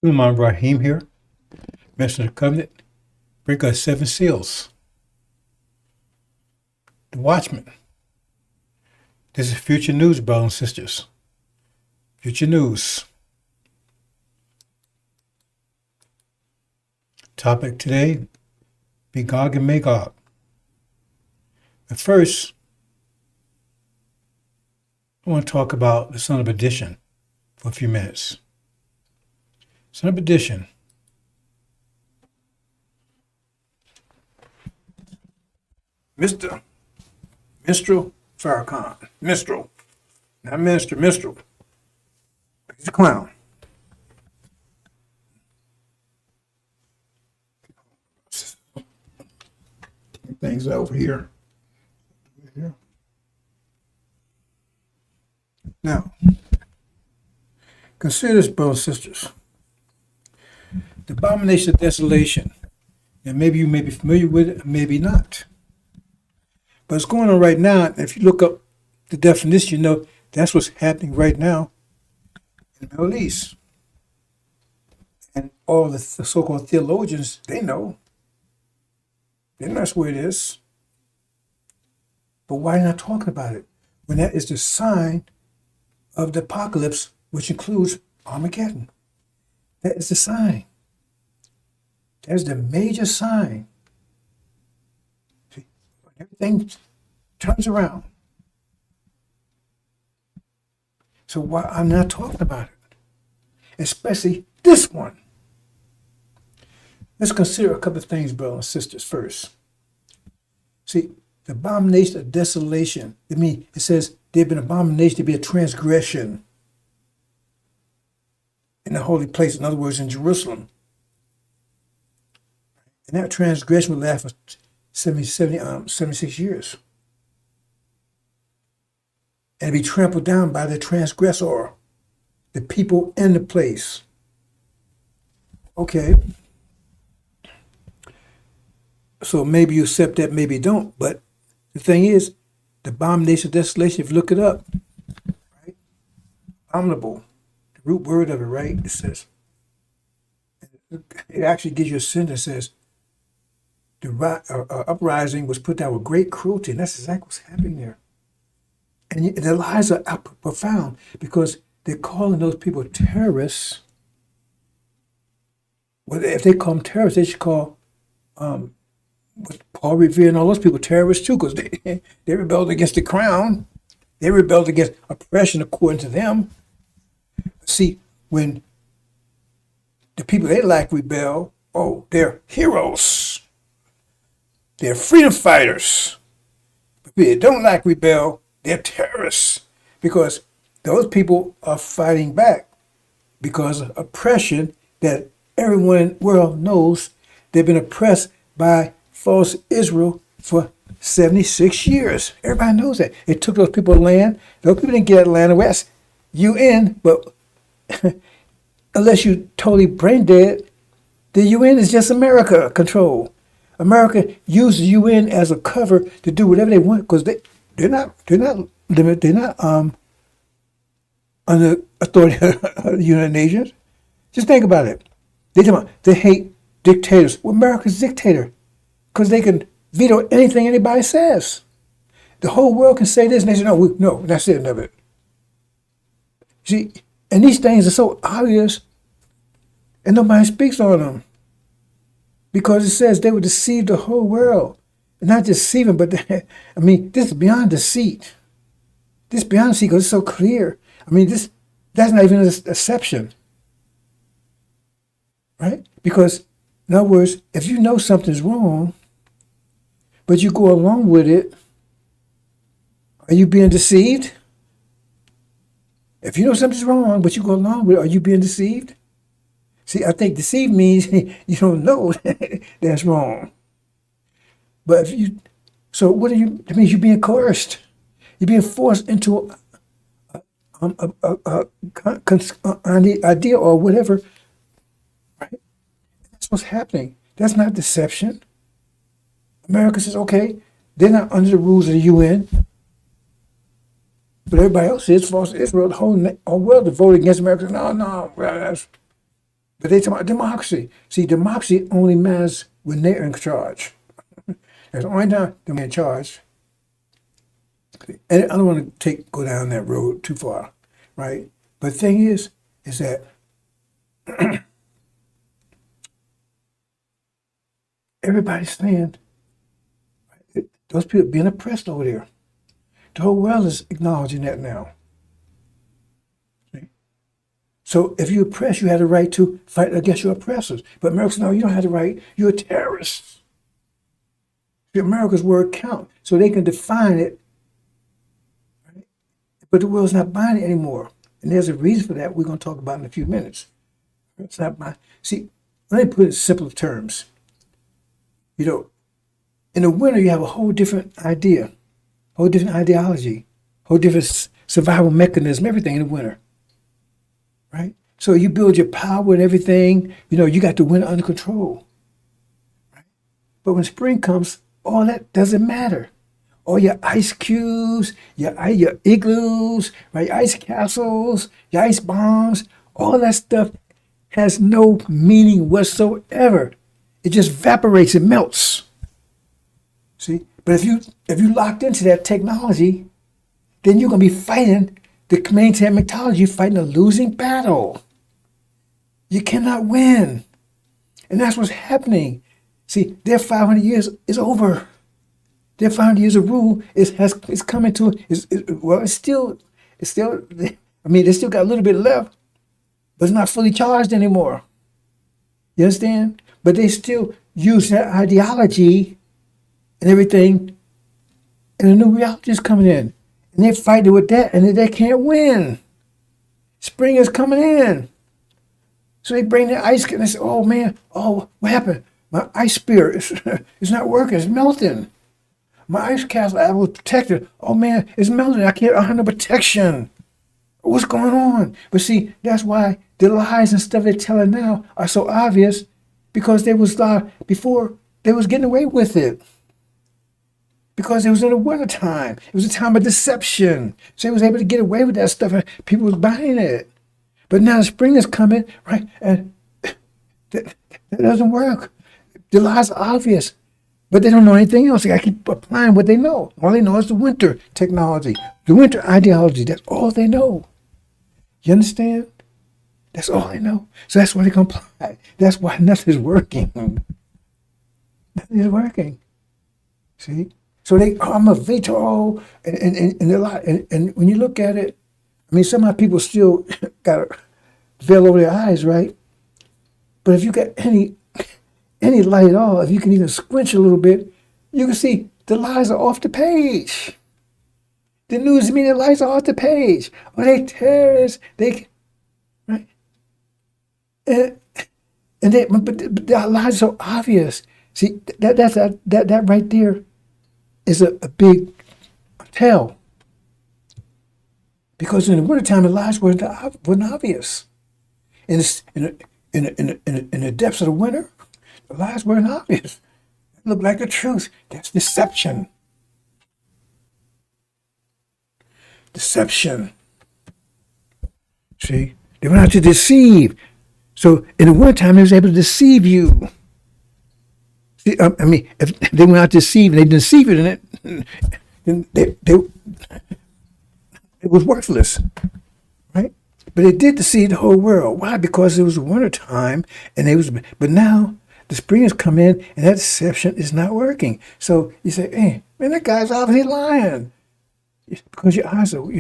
Imam Rahim here, Master of the Covenant, breaker of seven seals, the watchman. This is future news, brothers and sisters. Future news. Topic today, Magog and Magog. But first, I want to talk about the son of addition for a few minutes. Son of addition. Mr. Minstrel Farrakhan. Minstrel. Not minister, minstrel. He's a clown. Things over here. Now, consider this, brothers and sisters. The abomination of desolation. And maybe you may be familiar with it, maybe not. But it's going on right now. If you look up the definition, you know that's what's happening right now in the Middle East. And all the so-called theologians, they know. They know that's where it is. But why not talking about it? When that is the sign of the apocalypse, which includes Armageddon. That is the sign. That's the major sign. See, everything turns around. So why I'm not talking about it? Especially this one. Let's consider a couple of things, brothers and sisters, first. See, the abomination of desolation, it says there'd been abomination to be a transgression in the holy place, in other words, in Jerusalem. And that transgression would last for 76 years. And be trampled down by the transgressor, the people in the place. Okay. So maybe you accept that, maybe you don't. But the thing is, the abomination of desolation, if you look it up, right? Abominable, the root word of it, right? It says, it actually gives you a sentence that says, the uprising was put down with great cruelty. And that's exactly what's happening there. And the lies are profound because they're calling those people terrorists. Well, if they call them terrorists, they should call Paul Revere and all those people terrorists too, because they rebelled against the crown. They rebelled against oppression according to them. See, when the people they like rebel, they're heroes. They're freedom fighters. But if they don't like rebel, they're terrorists. Because those people are fighting back because of oppression that everyone in the world knows. They've been oppressed by false Israel for 76 years. Everybody knows that. It took those people land. Those people didn't get Atlanta West. UN, but unless you totally brain dead, the UN is just America control. America uses UN as a cover to do whatever they want because they're not limited. They're not under authority of the United Nations. Just think about it. They hate dictators. Well, America's a dictator because they can veto anything anybody says. The whole world can say this, and they say, no, that's it, of it. See, and these things are so obvious, and nobody speaks on them. Because it says they would deceive the whole world. And not just deceiving, but this is beyond deceit. This is beyond deceit because it's so clear. That's not even a deception. Right? Because, in other words, if you know something's wrong, but you go along with it, are you being deceived? If you know something's wrong, but you go along with it, are you being deceived? See, I think deceive means you don't know that's wrong. But so what are you? It means you're being coerced. You're being forced into an idea or whatever. Right? That's what's happening. That's not deception. America says, okay, they're not under the rules of the UN. But everybody else is false Israel. The whole world is voting against America. No, But they talk about democracy. See, democracy only matters when they're in charge. That's the only time they're in charge. And I don't want to go down that road too far, right? But the thing is that everybody's saying those people being oppressed over there. The whole world is acknowledging that now. See? So if you oppress, you have the right to fight against your oppressors. But Americans, no, you don't have the right. You're a terrorist. America's word count, so they can define it. Right? But the world's not buying it anymore. And there's a reason for that we're going to talk about in a few minutes. It's not buying. See, let me put it in simpler terms. You know, in the winter, you have a whole different idea, whole different ideology, whole different survival mechanism, everything in the winter. Right? So you build your power and everything, you got the winter under control. Right? But when spring comes, all that doesn't matter. All your ice cubes, your igloos, right? Your ice castles, your ice bombs, all that stuff has no meaning whatsoever. It just evaporates, it melts. See? But if you locked into that technology, then you're gonna be fighting the maintain mythology, you're fighting a losing battle. You cannot win. And that's what's happening. See, their 500 years is over. Their 500 years of rule is coming to, it's still, I mean, they still got a little bit left, but it's not fully charged anymore. You understand? But they still use that ideology and everything, and a new reality is coming in. And they're fighting with that, and they can't win. Spring is coming in. So they bring their ice and they say, oh man, what happened? My ice spear is not working, it's melting. My ice castle I was protected. Oh man, it's melting. I have no protection. What's going on? But see, that's why the lies and stuff they're telling now are so obvious, because they was before they was getting away with it. Because it was in the wintertime. It was a time of deception. So they was able to get away with that stuff and people was buying it. But now the spring is coming, right? And that doesn't work. The lies are obvious. But they don't know anything else. They got to keep applying what they know. All they know is the winter technology, the winter ideology. That's all they know. You understand? That's all they know. So that's why they comply. That's why nothing's working. Nothing is working. See? So I'm a veto, and a lot. And when you look at it, I mean, some of my people still got a veil over their eyes, right? But if you got any light at all, if you can even squinch a little bit, you can see the lies are off the page. The news media lies are off the page. Oh, they terrorists. Right? But the lies are so obvious. See, that right there is a big tell. Because in the wintertime, the lies weren't obvious. In the depths of the winter, the lies weren't obvious. They looked like the truth. That's deception. Deception. See? They went out to deceive. So in the wintertime, they was able to deceive you. See, I mean, if they went out to deceive and they deceived you in it, then it was worthless. Right? But it did deceive the whole world. Why? Because it was wintertime, but now the spring has come in, and that deception is not working. So you say, hey, man, that guy's obviously lying. Because your eyes and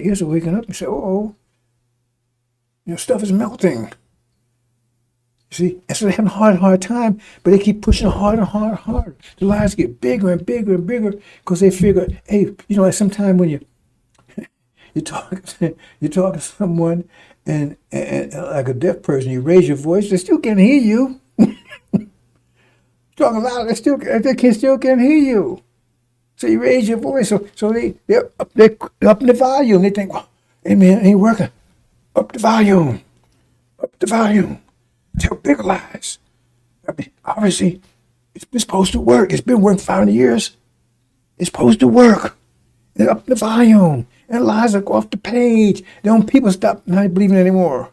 ears are waking up and say, stuff is melting. You see? And so they're having a hard time, but they keep pushing harder and harder and harder. The lies get bigger and bigger and bigger because they figure, hey, like sometime when you talk to someone and like a deaf person, you raise your voice, they still can't hear you. Talking loud, they can still can't hear you. So you raise your voice. So they're up in the volume. They think, well, hey man, it ain't working. Up the volume. Up the volume. Tell big lies. I mean, obviously, it's been supposed to work. It's been working 500 years. It's supposed to work. And up the volume. And lies are off the page. Then people stop not believing anymore.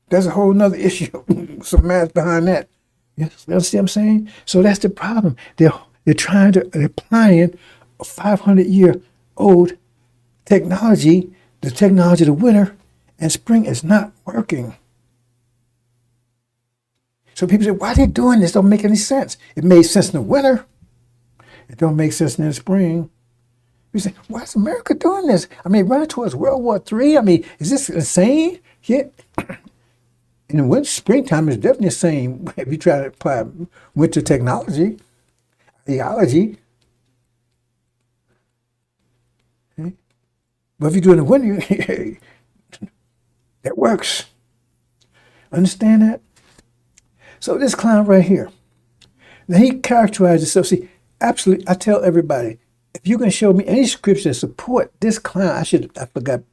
That's a whole nother issue. Some math behind that. You see what I'm saying? So that's the problem. They're applying a 500-year old technology, the technology of the winter, and spring is not working. So people say, why are they doing this? Don't make any sense. It made sense in the winter. It don't make sense in the spring. You say, why is America doing this? I mean, running towards World War III? I mean, is this insane? Yeah. In the winter, springtime is definitely insane if you try to apply winter technology, ideology. Okay? But if you do it in the winter, that works. Understand that? So this clown right here, now he characterized himself. See, absolutely, I tell everybody, if you can show me any scripture that support this clown, I forgot,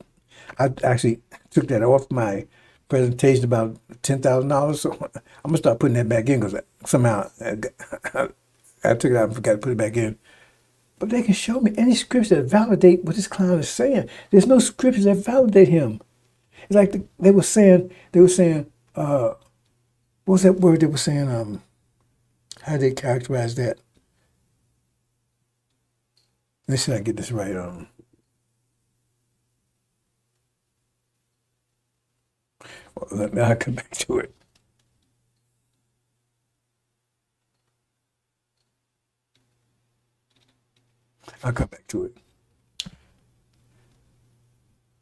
I actually took that off my presentation about $10,000. So I'm gonna start putting that back in because somehow I took it out and forgot to put it back in. But they can show me any scripture that validate what this clown is saying. There's no scriptures that validate him. It's like they were saying, what was that word they were saying? How did they characterize that? Let me see if I can get this right. I'll come back to it. I'll come back to it.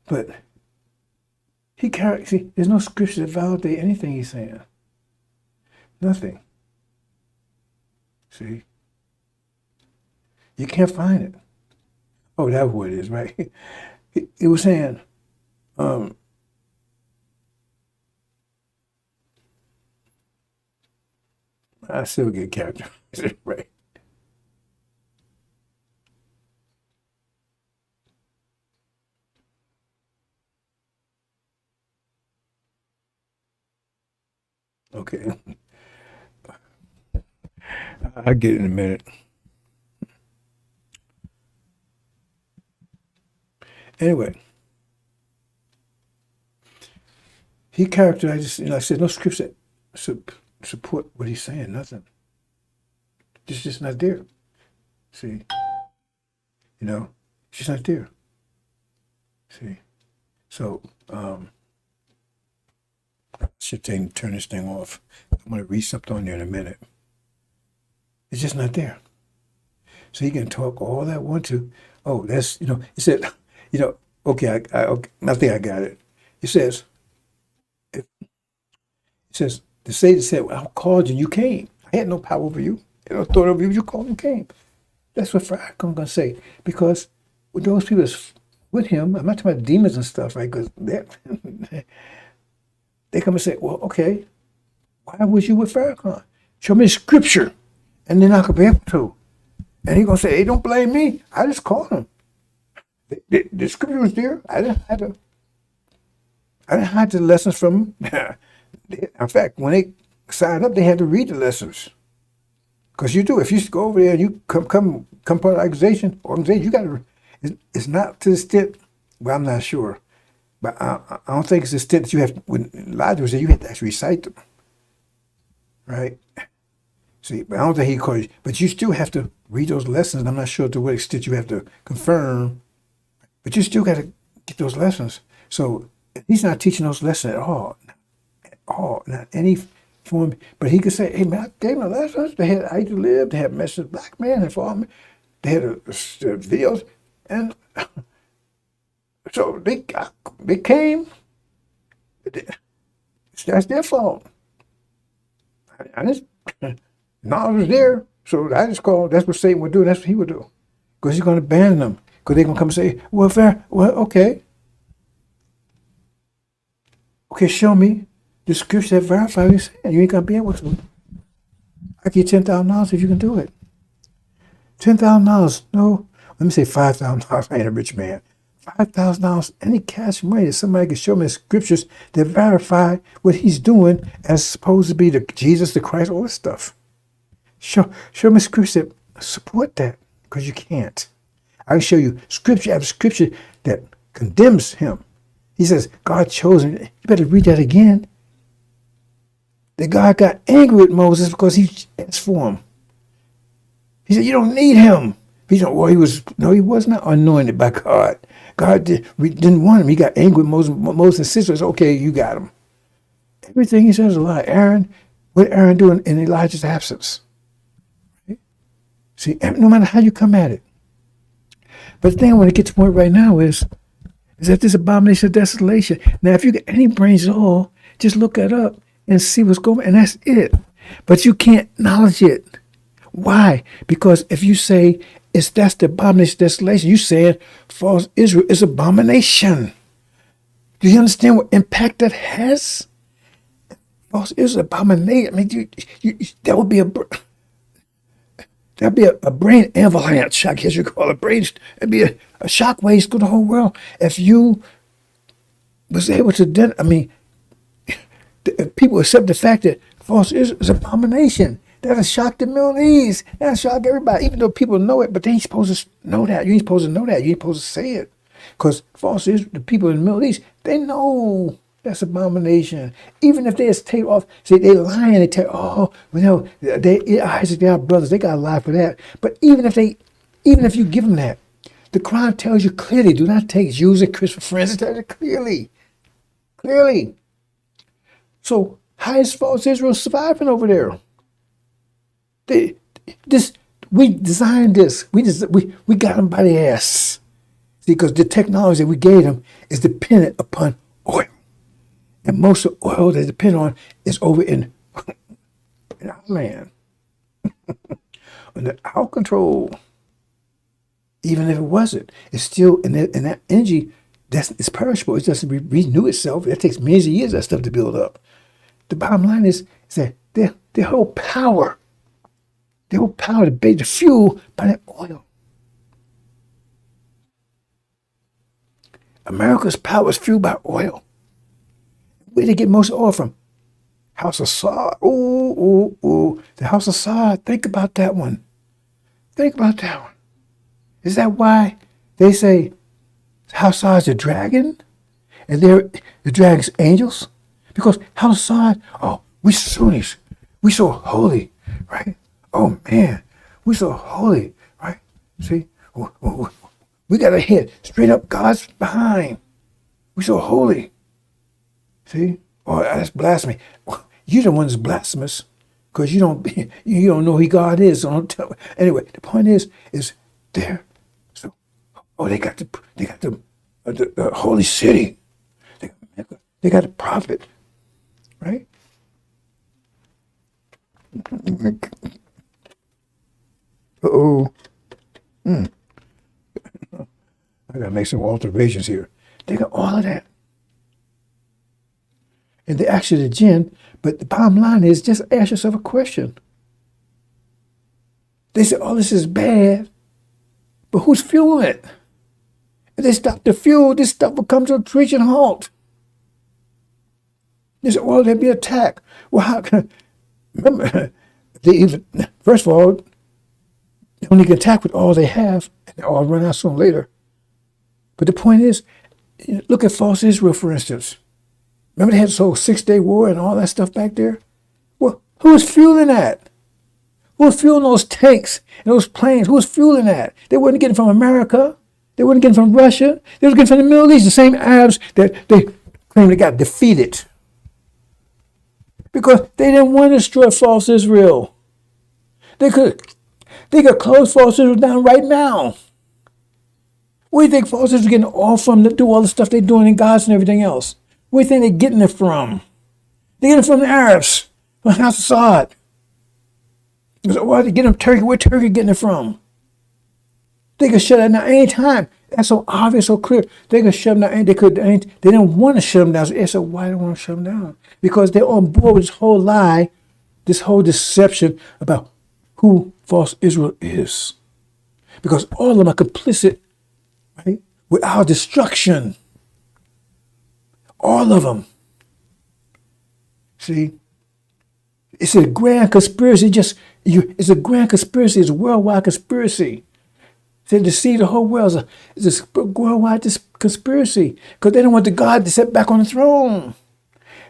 But see, there's no scripture that validate anything he's saying. Nothing. See? You can't find it. Oh, that's what it is, right? It was saying, I still get character, right? Okay. I'll get it in a minute. Anyway, he characterizes, I said, no scripture support what he's saying, nothing. It's just not there. See? It's just not there. See? So, I should turn this thing off. I'm going to read something on there in a minute. It's just not there. So he can talk all that want to. Oh, that's, he said, okay, I think I got it. It says, the Satan said, well, I called you and you came. I had no power over you. I had no authority over you. You called and came. That's what I'm going to say. Because with those people that's with him, I'm not talking about demons and stuff, right? Because they come and say, well, okay, why was you with Farrakhan? Show me scripture. And then I could be able to. And he's going to say, hey, don't blame me. I just called him. The scripture was there. I didn't hide the lessons from him. In fact, when they signed up, they had to read the lessons. Because you do. If you go over there and you come part of the organization, you got to. It's not to the extent. Well, I'm not sure, but I don't think it's the extent that you have. When Elijah was there, you had to actually recite them, right? See, but I don't think he called you. But you still have to read those lessons. I'm not sure to what extent you have to confirm, but you still got to get those lessons. So he's not teaching those lessons at all, not any form. But he could say, "Hey man, I gave them lessons. They had how to live. They had message black man and for me. They had videos, and so they came. That's their fault. I just knowledge was there, so I just called. That's what Satan would do. That's what he would do, because he's going to abandon them. Because they're going to come and say, "Well, fair. Well, okay, show me the scripture that verifies what he's saying. You ain't going to be able to. I give you $10,000 if you can do it. $10,000. No, let me say $5,000. I ain't a rich man. $5,000. Any cash money that somebody can show me the scriptures that verify what he's doing as supposed to be the Jesus, the Christ, all this stuff. Show me scripture that support that, because you can't. I can show you scripture after scripture that condemns him. He says, God chose him. You better read that again. that God got angry with Moses because he asked for him. He said, "You don't need him." He said, "Well, he was not anointed by God. God didn't want him. He got angry with Moses. Moses' sister said, okay, you got him." Everything he says is a lie. Aaron, what Aaron doing in Elijah's absence? See, no matter how you come at it. But the thing I want to get to the point right now is that this abomination of desolation. Now, if you get any brains at all, just look that up and see what's going on, and that's it. But you can't acknowledge it. Why? Because if you say that's the abomination of desolation, you said false Israel is abomination. Do you understand what impact that has? False Israel abomination. I mean, that would be a brain avalanche, I guess you call it. It'd be a shockwave through the whole world if you was able to. I mean, people accept the fact that false Israel is abomination. That'll shock the Middle East. That'll shock everybody, even though people know it, but they ain't supposed to know that. You ain't supposed to know that. You ain't supposed to say it. Because false Israel, the people in the Middle East, they know that's abomination. Even if they just take off, say they lying, they tell, oh, well, no, they our brothers, they got to lie for that. But even if you give them that, the Quran tells you clearly, do not take Jews and Christian friends. It tells you clearly. Clearly. So how is false Israel surviving over there? We designed this. We got them by the ass. See, because the technology that we gave them is dependent upon oil. And most of the oil they depend on is over in our land. Under our control. Even if it wasn't, it's still in that energy it's perishable. It doesn't renew itself. It takes millions of years that stuff to build up. The bottom line is that their whole power, the fuel by that oil. America's power is fueled by oil. Where do they get most oil from? House of Saud. Ooh. The House of Saud. Think about that one. Is that why they say House of Saud is the dragon? And they're the dragon's angels? Because House of Saud, we Sunnis. We so holy, right? Oh man, we so holy, right? See? We got a head straight up God's behind. We so holy. See? Oh, that's blasphemy. You're the one that's blasphemous because you don't know who God is. So don't tell. Anyway, the point is there. So, they got the holy city. They got the prophet, right? I gotta make some alterations here. They got all of that. And they actually the jinn, but the bottom line is just ask yourself a question. They say, this is bad, but who's fueling it? If they stop the fuel, this stuff will come to a screeching halt. They say, there'd be an attack. Well, how can remember first of all, they only can attack with all they have, and they'll all run out sooner or later. But the point is, look at false Israel, for instance. Remember they had this whole 6-day war and all that stuff back there? Well, who was fueling that? Who was fueling those tanks and those planes? Who was fueling that? They weren't getting from America. They weren't getting from Russia. They were getting from the Middle East, the same Arabs that they claimed they got defeated. Because they didn't want to destroy false Israel. They could close false Israel down right now. Where do you think false Israel getting all from to do all the stuff they're doing in Gaza and everything else? Where do you think they're getting it from? They're getting it from the Arabs, from the House of Saud. So why they get them Turkey? Where Turkey getting it from? They could shut that down any time. That's so obvious, so clear. They could shut them down. They didn't want to shut them down. So they said, why do they want to shut them down? Because they're on board with this whole lie, this whole deception about who false Israel is. Because all of them are complicit, right, with our destruction. All of them. See? It's a grand conspiracy. It's a grand conspiracy. It's a worldwide conspiracy. To deceive the whole world. It's a worldwide conspiracy. Because they don't want the God to sit back on the throne.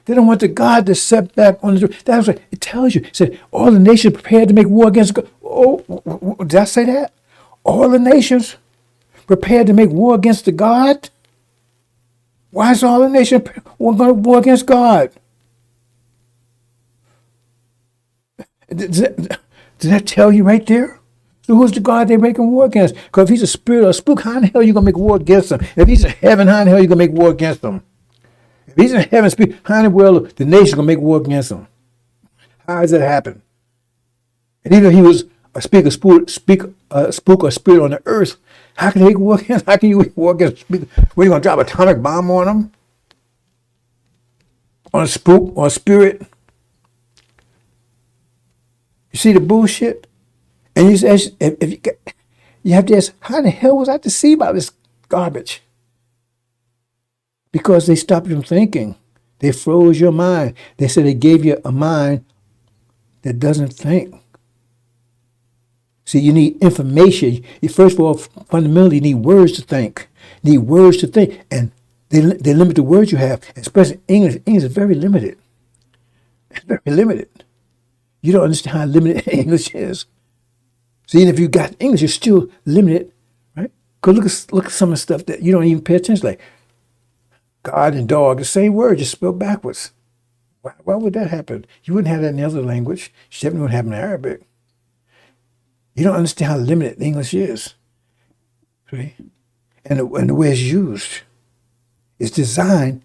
They don't want the God to set back on the throne. That's what it tells you. It said, all the nations prepared to make war against God. Oh, did I say that? All the nations prepared to make war against the God? Why is all the nations going to war against God? Does that tell you right there? So who's the God they're making war against? Because if he's a spirit or a spook, how in the hell are you going to make war against him? If he's in heaven, how in the hell are you going to make war against him? If he's in heaven, how in the world the nation's going to make war against him? How does that happen? And even if he was a spook or spirit on the earth, how can he make war against? How can you make war against? What are you going to drop an atomic bomb on him? On a spook or a spirit? You see the bullshit? And you ask, you have to ask, how the hell was I deceived by this garbage? Because they stopped you from thinking. They froze your mind. They said they gave you a mind that doesn't think. See, you need information. You, first of all, fundamentally, you need words to think. You need words to think. And they limit the words you have, especially English. English is very limited. It's very limited. You don't understand how limited English is. See, and if you got English, you're still limited, right? Because look at some of the stuff that you don't even pay attention to, like God and dog, the same word, just spelled backwards. Why would that happen? You wouldn't have that in the other language. You definitely wouldn't have it in Arabic. You don't understand how limited English is. See? And the way it's used. It's designed,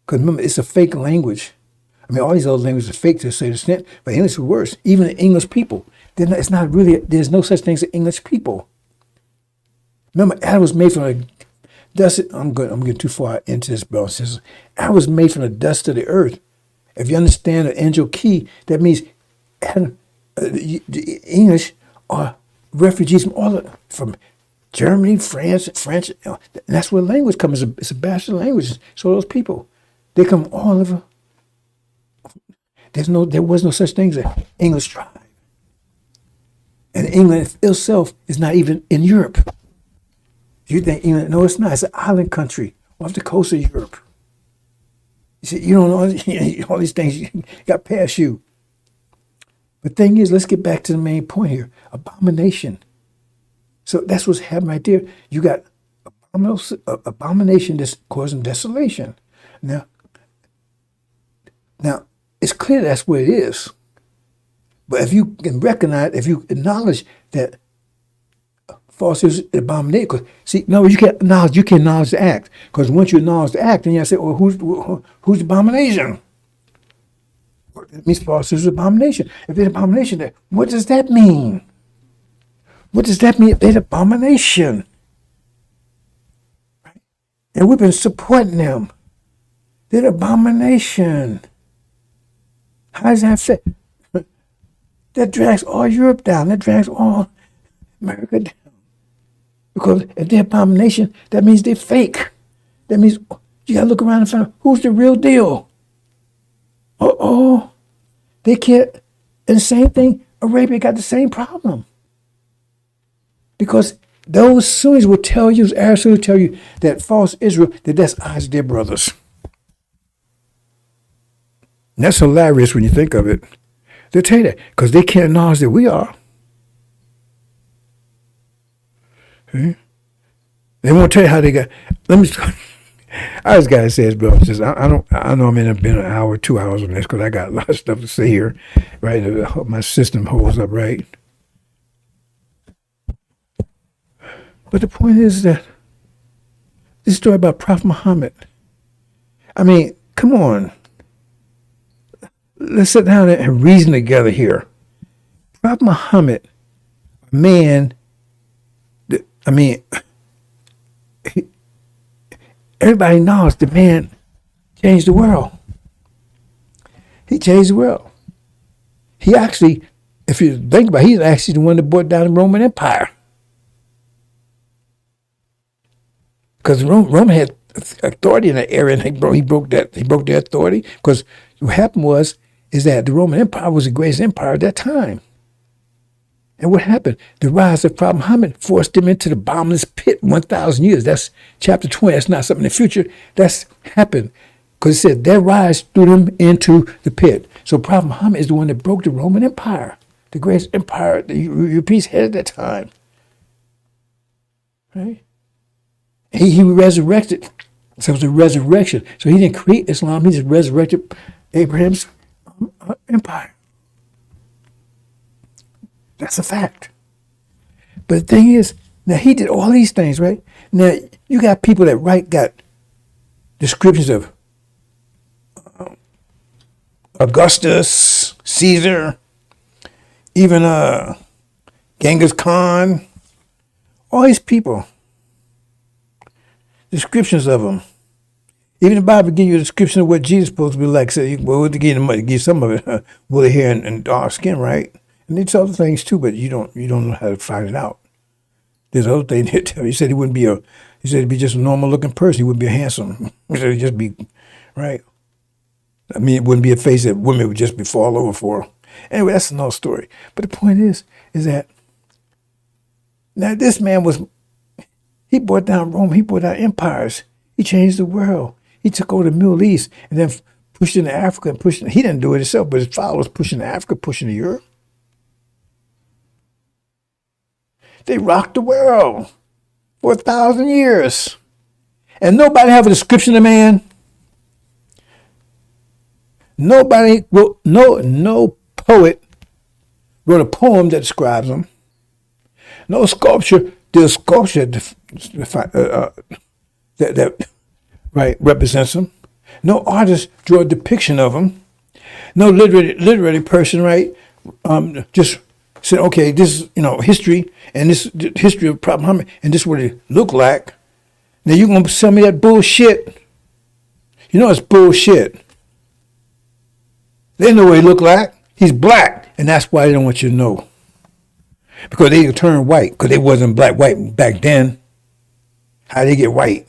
because remember, it's a fake language. I mean, all these other languages are fake to a certain extent, but English is worse. Even the English people, it's not really, there's no such thing as English people. Remember, Adam was made from a dust. I'm getting too far into this, brothers and sisters. Adam was made from the dust of the earth. If you understand the angel key, that means Adam, the English are refugees from Germany, France, French. And that's where language comes. It's a bastard language. So those people, they come all over. There was no such thing as an English tribe. And England itself is not even in Europe. You think England? No, it's not. It's an island country off the coast of Europe. You see, you don't know all these things got past you. But the thing is, let's get back to the main point here. Abomination. So that's what's happening right there. You got abomination that's causing desolation. Now, it's clear that's what it is. But if you can recognize, if you acknowledge that false is an abomination, because see, no, you can't acknowledge the act. Because once you acknowledge the act, then you have to say, well, who's the abomination? It means false is an abomination. If there's an abomination there, what does that mean? What does that mean if there's an abomination? Right? And we've been supporting them. They're an abomination. How does that fit? That drags all Europe down. That drags all America down. Because if they're abomination, that means they're fake. That means you got to look around and find out who's the real deal. They can't. And the same thing, Arabia got the same problem. Because those Sunnis will tell you, Arabs will tell you that false Israel, that's us, their brothers. And that's hilarious when you think of it. They'll tell you that because they can't acknowledge that we are. Okay? They won't tell you how they got. I just gotta say this, bro. I know I'm in been an hour, 2 hours on this because I got a lot of stuff to say here, right? I hope my system holds up right. But the point is that this story about Prophet Muhammad. I mean, come on. Let's sit down and reason together here. Prophet Muhammad, a man, everybody knows the man changed the world. He changed the world. He actually, if you think about it, he's actually the one that brought down the Roman Empire. Because Rome had authority in that area, and he broke their authority. Because what happened is that the Roman Empire was the greatest empire at that time. And what happened? The rise of Prophet Muhammad forced them into the bottomless pit 1,000 years. That's chapter 20. That's not something in the future. That's happened. Because it said their rise threw them into the pit. So Prophet Muhammad is the one that broke the Roman Empire, the greatest empire the Europeans had at that time. Right? He resurrected. So it was a resurrection. So he didn't create Islam. He just resurrected Abraham's empire. That's a fact. But the thing is, now he did all these things, right? Now you got people that got descriptions of Augustus, Caesar, even Genghis Khan, all these people. Descriptions of them. Even the Bible gives you a description of what Jesus is supposed to be like. So we'll give some of it, woolly hair and dark skin, right? And there's other things too, but you don't know how to find it out. There's other things that tell you. He said he'd be just a normal looking person. He wouldn't be handsome. He said he'd just be, right? I mean, it wouldn't be a face that women would just be fall over for. Anyway, that's another story. But the point is that now this man he brought down Rome. He brought down empires. He changed the world. He took over the Middle East and then pushed into Africa and he didn't do it himself, but his followers pushed into Africa, pushed into Europe. They rocked the world for 1,000 years. And nobody have a description of man. Nobody wrote, no poet wrote a poem that describes them. No sculpture did a sculpture that represents them. No artist drew a depiction of them. No literary person, right, just said, okay, this is history, and this history of Prophet Muhammad, and this is what it looked like. Now you're gonna sell me that bullshit? You know it's bullshit. They know what he looked like. He's black, and that's why they don't want you to know. Because they turned white, because they wasn't white back then. How they get white?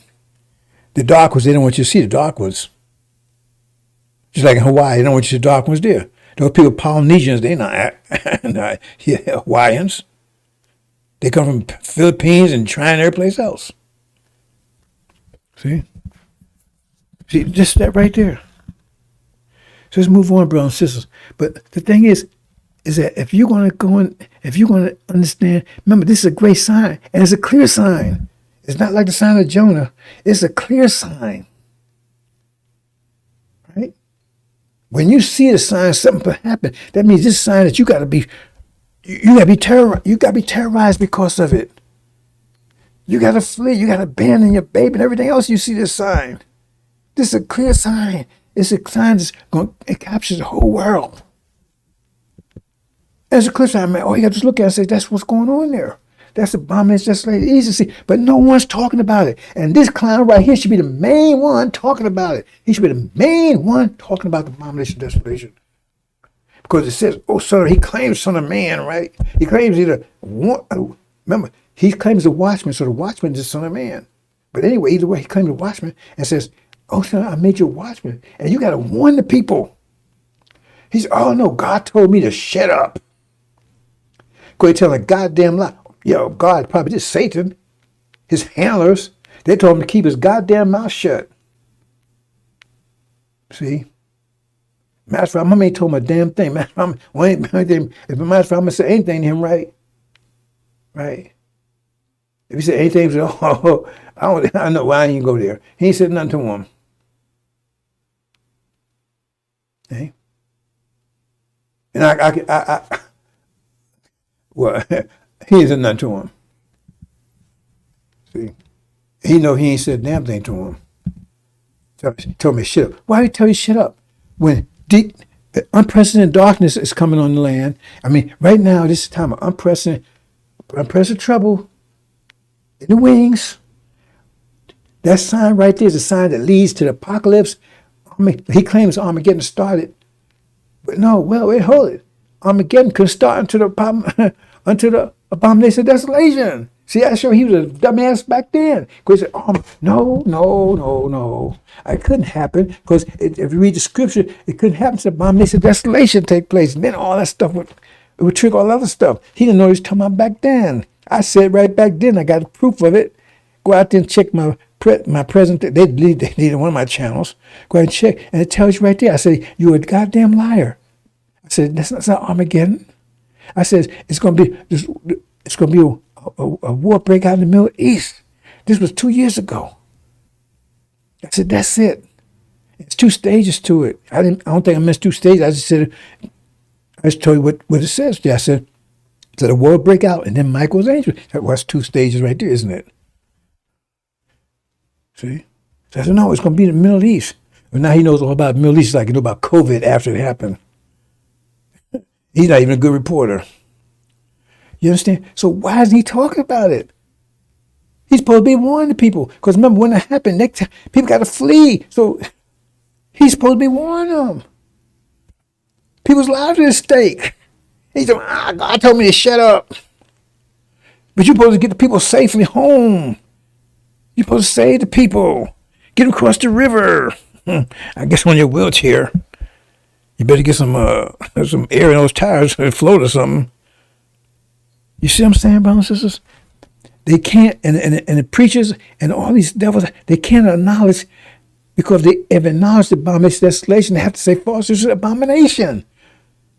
The dark ones, they don't want you to see the dark ones. Just like in Hawaii, they don't want you to see the dark ones there. Those people, Polynesians, they're not Hawaiians. They come from Philippines and China and every place else. See, just that right there. So let's move on, brothers and sisters. But the thing is that if you're going to understand, remember, this is a great sign, and it's a clear sign. It's not like the sign of Jonah. It's a clear sign. Right? When you see the sign, something will happen. That means this sign that you got to be terrorized. You got to be terrorized because of it. You got to flee. You got to abandon your baby and everything else. You see this sign. This is a clear sign. It's a sign it captures the whole world. And it's a clear sign, man. All you got to just look at it and say, that's what's going on there. That's the abomination, that's like easy to see. But no one's talking about it. And this clown right here should be the main one talking about it. He should be the main one talking about the abomination of desolation. Because it says, he claims son of man, right? He claims remember, he claims the watchman, so the watchman is the son of man. But anyway, either way, he claims the watchman and says, son, I made you a watchman. And you got to warn the people. He said, oh no, God told me to shut up. Go ahead, tell a goddamn lie. God probably just Satan, his handlers. They told him to keep his goddamn mouth shut. See? Master Muhammad ain't told him a damn thing. Master Muhammad, if Master Muhammad said anything to him, right? Right. If he said anything, he said, I know why I didn't go there. He ain't said nothing to him. Okay? And well, he ain't said nothing to him. See? He know he ain't said a damn thing to him. Told me shut up. Why did he tell you shut up? When deep, unprecedented darkness is coming on the land. I mean, right now, this is time of unprecedented trouble in the wings. That sign right there is a sign that leads to the apocalypse. He claims Armageddon started. But no, wait, hold it. Armageddon could start until the abomination of desolation. See, I show he was a dumbass back then. Because he said, no. It couldn't happen. Because if you read the scripture, it couldn't happen until the abomination of desolation take place. And then all that stuff would trigger all other stuff. He didn't know he was talking about back then. I said right back then, I got proof of it. Go out there and check my my present. They deleted one of my channels. Go ahead and check, and it tells you right there. I said, "You're a goddamn liar." I said, "That's not Armageddon." I said, "It's going to be a war break out in the Middle East." This was 2 years ago. I said, "That's it. It's 2 stages to it." I don't think I missed 2 stages. I just said, I just told you what it says there. I said, "The war break out, and then Michael's angel." That was 2 stages right there, isn't it? See? So I said, "No, it's going to be in the Middle East." But now he knows all about the Middle East, like he knew about COVID after it happened. He's not even a good reporter. You understand? So why isn't he talking about it? He's supposed to be warning the people. Because remember, when it happened, people got to flee. So he's supposed to be warning them. People's lives are at stake. He said, God told me to shut up. But you're supposed to get the people safely home. You're supposed to save the people. Get them across the river. I guess on your wheelchair. You better get some air in those tires and float or something. You see what I'm saying, brothers and sisters? They can't, and the preachers and all these devils, they can't acknowledge, because they have acknowledged the abomination, desolation. They have to say, false is an abomination.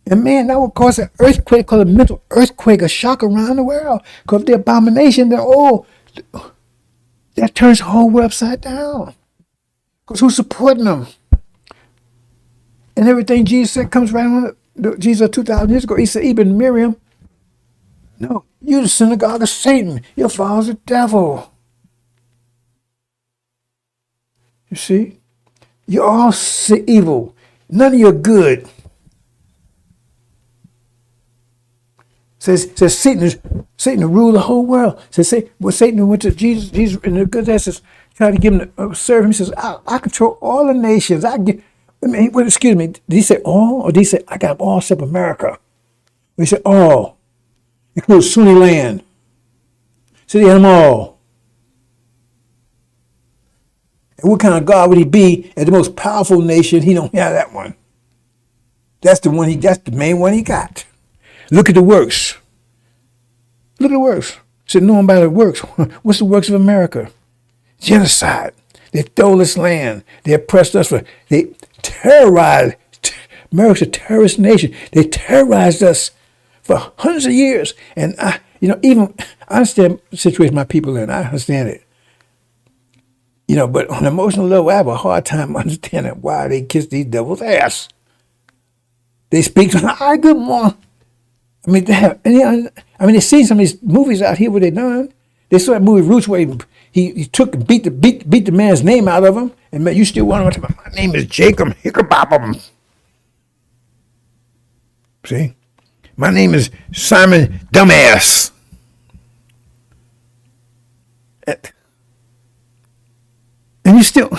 And man, that would cause an earthquake, cause a mental earthquake, a shock around the world. Because the abomination, that turns the whole world upside down. Because who's supporting them? And everything Jesus said comes right on it. Jesus 2,000 years ago, he said, even Miriam, no, you're the synagogue of Satan. Your father's the devil. You see? You're all evil. None of you are good. Says Satan rule the whole world. Satan went to Jesus in the good says, trying to give him to serve him. He says, I control all the nations. Excuse me, did he say all? Or did he say, I got all except America? He said all. Includes Sunni land. So he had them all. And what kind of God would he be at the most powerful nation? He don't have that one. That's the main one he got. Look at the works. Look at the works. Said, knowing by the works. What's the works of America? Genocide. They stole this land. They oppressed us. They terrorized. America's a terrorist nation. They terrorized us for hundreds of years. And I understand the situation my people in. I understand it. But on an emotional level, I have a hard time understanding why they kiss these devils' ass. They speak, "Hi, good morning." They seen some of these movies out here where they done. They saw that movie Roots where he took and beat the man's name out of him, and you still want to, my name is Jacob Hickerbobum. See? My name is Simon Dumbass. And you still,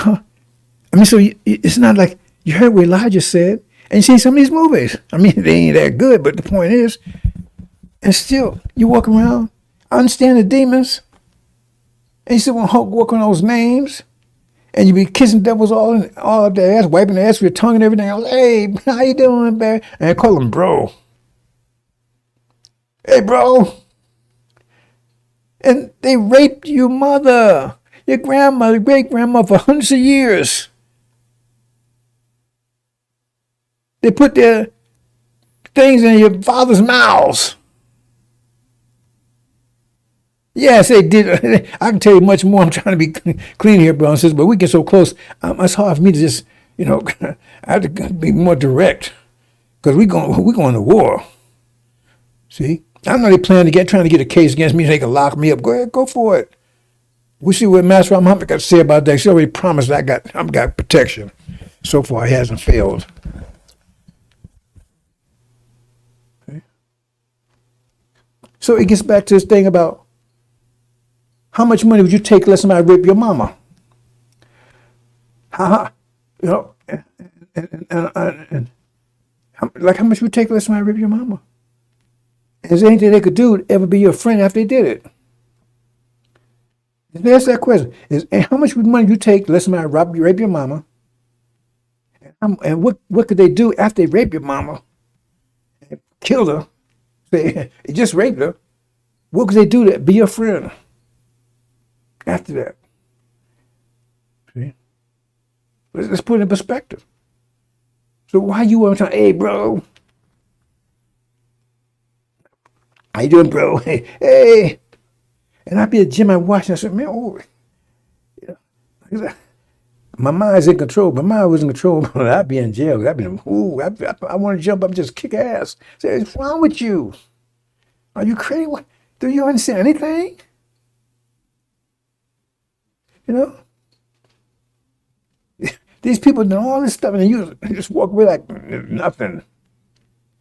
it's not like you heard what Elijah said, and you see some of these movies. They ain't that good, but the point is, and still, you walk around, understand the demons, and you still want to walk on those names, and you be kissing devils all up their ass, wiping their ass with your tongue and everything else. Hey, how you doing, man? And I call them bro. Hey, bro. And they raped your mother, your grandmother, great-grandmother for hundreds of years. They put their things in your father's mouths. Yes, they did. I can tell you much more. I'm trying to be clean here, bro and sisters, but we get so close. It's hard for me to just, I have to be more direct, because we're going to war. See? I know they trying to get a case against me so they can lock me up. Go ahead, go for it. We see what Master Muhammad got to say about that. She already promised I've got protection. So far, he hasn't failed. Okay. So it gets back to this thing about how much money would you take to let somebody rape your mama? How much would you take to let somebody rape your mama? Is there anything they could do to ever be your friend after they did it? Just ask that question. How much money would you take to let somebody rape your mama? And what could they do after they rape your mama? And killed her. They just raped her. What could they do to be your friend after that? See? Let's put it in perspective. So why you want to tell, hey, bro, how you doing, bro? Hey. And I'd be at the gym, I watch, and I said, man, oh, my mind's in control. My mind was in control, but I'd be in jail. I'd be, I want to jump up and just kick ass. Say, what's wrong with you? Are you crazy? What? Do you understand anything? You know? These people know all this stuff, and you just walk away like nothing.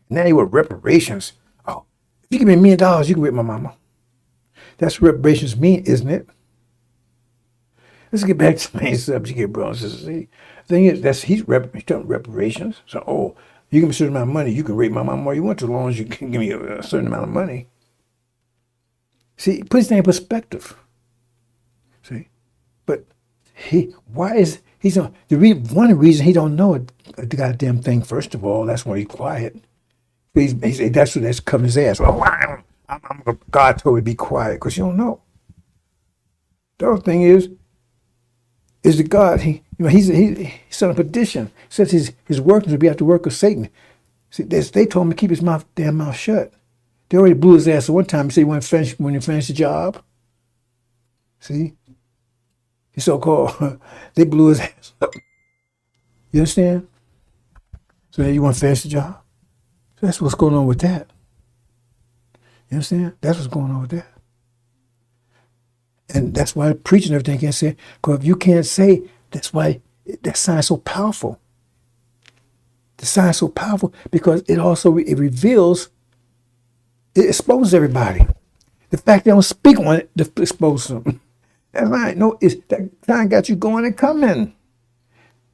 Now you want reparations. Oh, if you give me $1 million, you can rape my mama. That's what reparations mean, isn't it? Let's get back to the main subject here, brothers and sisters. See, the thing is, he's talking reparations. So, oh, you give me a certain amount of money, you can rape my mama all you want to, as long as you can give me a certain amount of money. See, put things in perspective. See, but one of the reasons he don't know the goddamn thing. First of all, that's why he's quiet. That's covering his ass. Oh, God told me to be quiet because you don't know. The other thing is the God. He's on a petition. Says his workers will be at the work of Satan. See, they told him to keep his damn mouth shut. They already blew his ass one time. He said when he finished the job. See, he's so-called. They blew his ass up. You understand? So now you want to finish the job. So that's what's going on with that. You understand? That's what's going on with that. And that's why preaching everything can't say, because if you can't say, that's why that sign's so powerful. The sign's so powerful because it reveals, it exposes everybody. The fact they don't speak on it exposes them. That's right. No, that sign got you going and coming.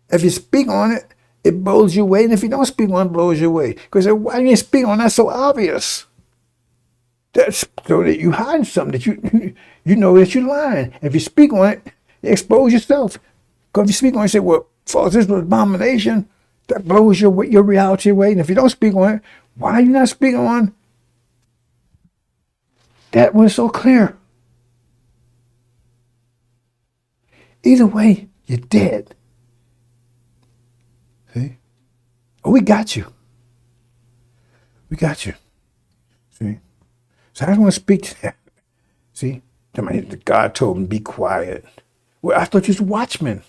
If you speak on it, it blows you away. And if you don't speak on it, it blows you away. Because why do you speak on it? That's so obvious. That's so that you hide something that you know that you're lying. If you speak on it, you expose yourself. Because if you speak on it, you say, well, false, this was abomination. That blows your reality away. And if you don't speak on it, why are you not speaking on that was so clear? Either way, you're dead. See? Oh, we got you. We got you. See? So I just want to speak to that. See? God told him, be quiet. Well, I thought you was a watchman.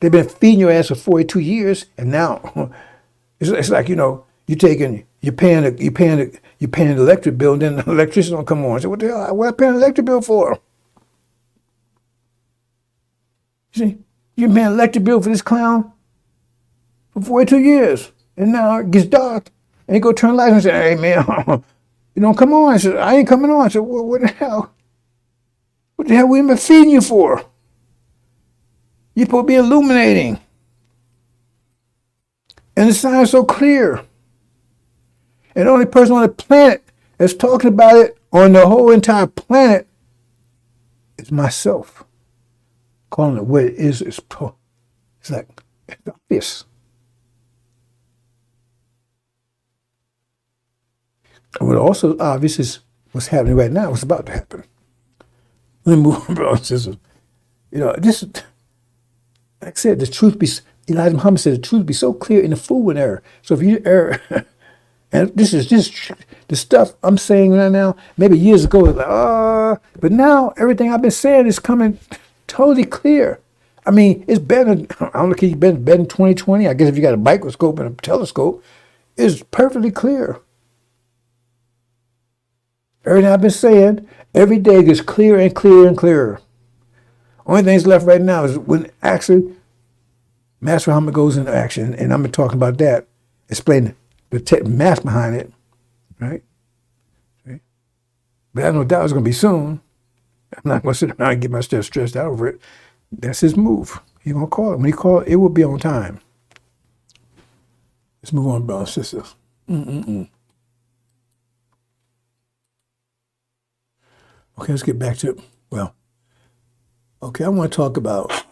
They've been feeding your ass for 42 years, and now it's like, you're paying the electric bill, and then the electrician don't come on. I said, what the hell? What am I paying the electric bill for? You see, you're paying an electric bill for this clown for 42 years, and now it gets dark, and he go turn lights and say, hey man, you don't come on. I said, I ain't coming on. I said, well, what the hell? What the hell we been feeding you for? You're supposed to be illuminating. And the sign is so clear. And the only person on the planet that's talking about it on the whole entire planet is myself. Calling it what it is, it's like, it's obvious. And what also obvious is what's happening right now, what's about to happen. Let me move on, brothers and sisters. This, like I said, the truth Elijah Muhammad said, the truth be so clear in the fool and error. So if you err, and this is just the stuff I'm saying right now, maybe years ago, like, but now everything I've been saying is coming totally clear. I mean, it's better, I don't know if it's better than 2020. I guess if you got a microscope and a telescope, it's perfectly clear. Everything I've been saying, every day gets clearer and clearer and clearer. Only thing that's left right now is when actually Master Muhammad goes into action, and I'm talking about that, explain the math behind it, right? Okay. But I have no doubt it's going to be soon. I'm not going to sit around and get myself stressed out over it. That's his move. He's going to call it. When he calls it, will be on time. Let's move on, brothers and sisters. Okay, let's get back to it. Well, okay, I want to talk about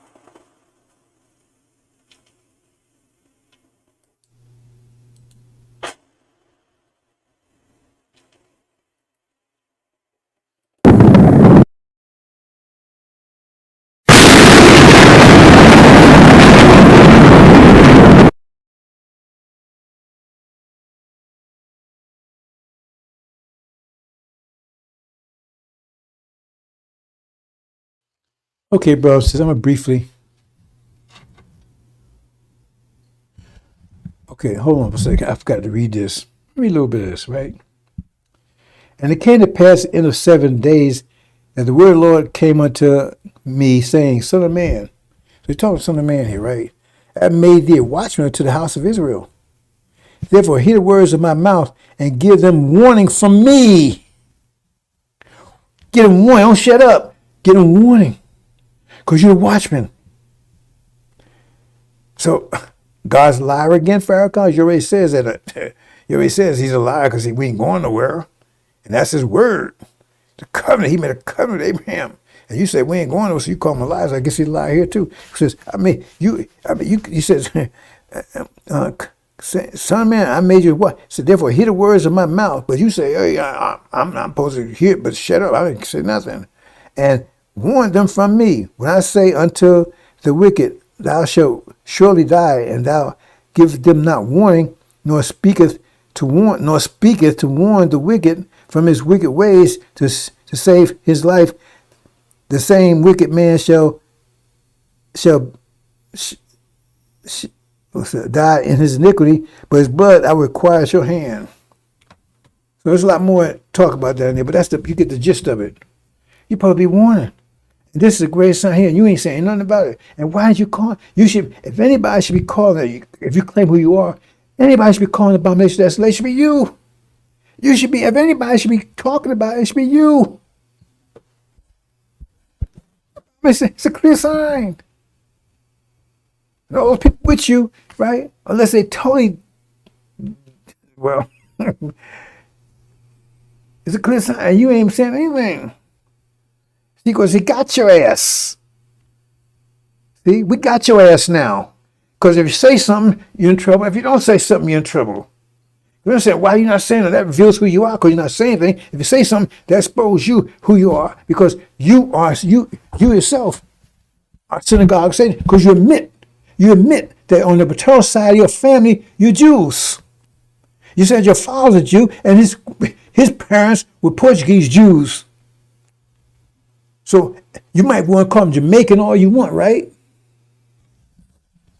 Okay, bro, says I'm gonna briefly. Okay, hold on for a second. I forgot to read this. Read a little bit of this, right? And it came to pass in the 7 days that the word of the Lord came unto me, saying, Son of man. So he's talking son of man here, right? I made thee a watchman to the house of Israel. Therefore, hear the words of my mouth and give them warning from me. Get them warning. Don't shut up. Get them warning. Because you're the watchman. So, God's a liar again, Farrakhan? You already says that. He already says he's a liar because we ain't going nowhere. And that's his word. The covenant. He made a covenant with Abraham. And you say we ain't going nowhere, so you call him a liar. So I guess he's a liar here too. He says, he says, son of man, I made you what? So therefore, hear the words of my mouth. But you say, hey, I'm not supposed to hear it, but shut up. I didn't say nothing. And warn them from me. When I say unto the wicked, thou shalt surely die, and thou givest them not warning, nor speaketh to warn the wicked from his wicked ways to save his life, the same wicked man shall die in his iniquity, but his blood I require at your hand. So there's a lot more to talk about that in there, but you get the gist of it. You're supposed to be warning. And this is a great sign here, and you ain't saying nothing about it. And why did you call? You should, if anybody should be calling you, if you claim who you are, anybody should be calling about abomination of desolation, it should be you. You should be, if anybody should be talking about it, it should be you. It's a clear sign. And all those people with you, right? Unless they totally, well, it's a clear sign. You ain't saying anything. Because he got your ass. See, we got your ass now. Because if you say something, you're in trouble. If you don't say something, you're in trouble. You understand why you're not saying that? That reveals who you are, because you're not saying anything. If you say something, that exposes you who you are, because you yourself are synagogue Satan, because you admit that on the paternal side of your family, you're Jews. You said your father's a Jew, and his parents were Portuguese Jews. So you might want to call them Jamaican all you want, right?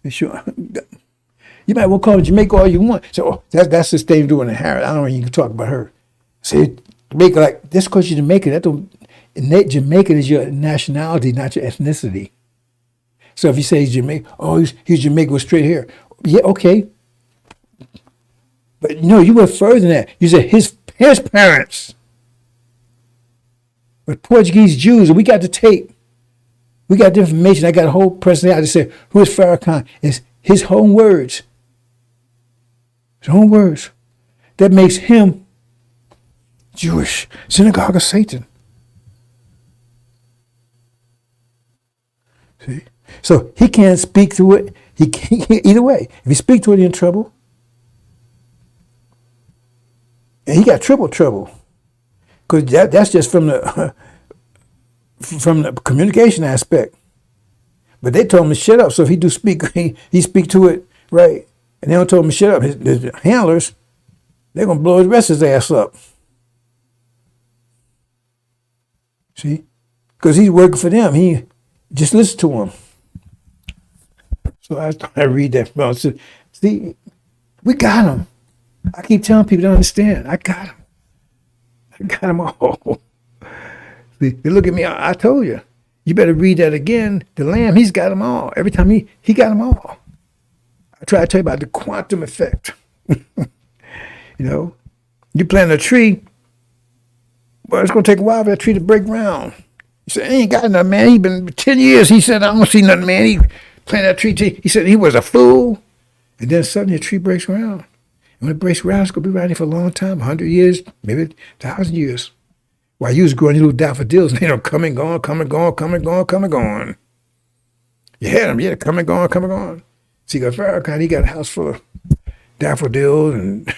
Sure. You might want to call them Jamaica all you want. So that's this thing doing in Harris. I don't know if you can talk about her. See, Jamaica, like, just because you're Jamaican, Jamaican is your nationality, not your ethnicity. So if you say he's Jamaican, he's Jamaican with straight hair. Yeah, okay. But you went further than that. You said his parents were Portuguese Jews, and we got the tape. We got the information. I got a whole presentation. I just said, who is Farrakhan? It's his own words. His own words. That makes him Jewish. Synagogue of Satan. See? So he can't speak through it. He can't, either way. If he speaks to it, he's in trouble. And he got triple trouble. Because that's just from the communication aspect. But they told him to shut up. So if he do speak, he speak to it, right? And they don't tell him to shut up. His handlers, they're going to blow the rest of his ass up. See? Because he's working for them. He just listen to him. So I read that. See, we got him. I keep telling people to understand. I got him. I got them all. See, they look at me. I told you. You better read that again. The Lamb, he's got them all. Every time he got them all. I try to tell you about the quantum effect. You plant a tree, well, it's going to take a while for that tree to break ground. He said, I ain't got nothing, man. He been 10 years. He said, I don't see nothing, man. He planted that tree. He said he was a fool. And then suddenly the tree breaks ground. And when it breaks ground, it's going to be right there for a long time, 100 years, maybe 1,000 years. While you was growing your little daffodils, and they don't come and gone, come and gone, come and gone, come and gone. You had them, yeah, come and gone, come and gone. See, Farrakhan, he got a house full of daffodils and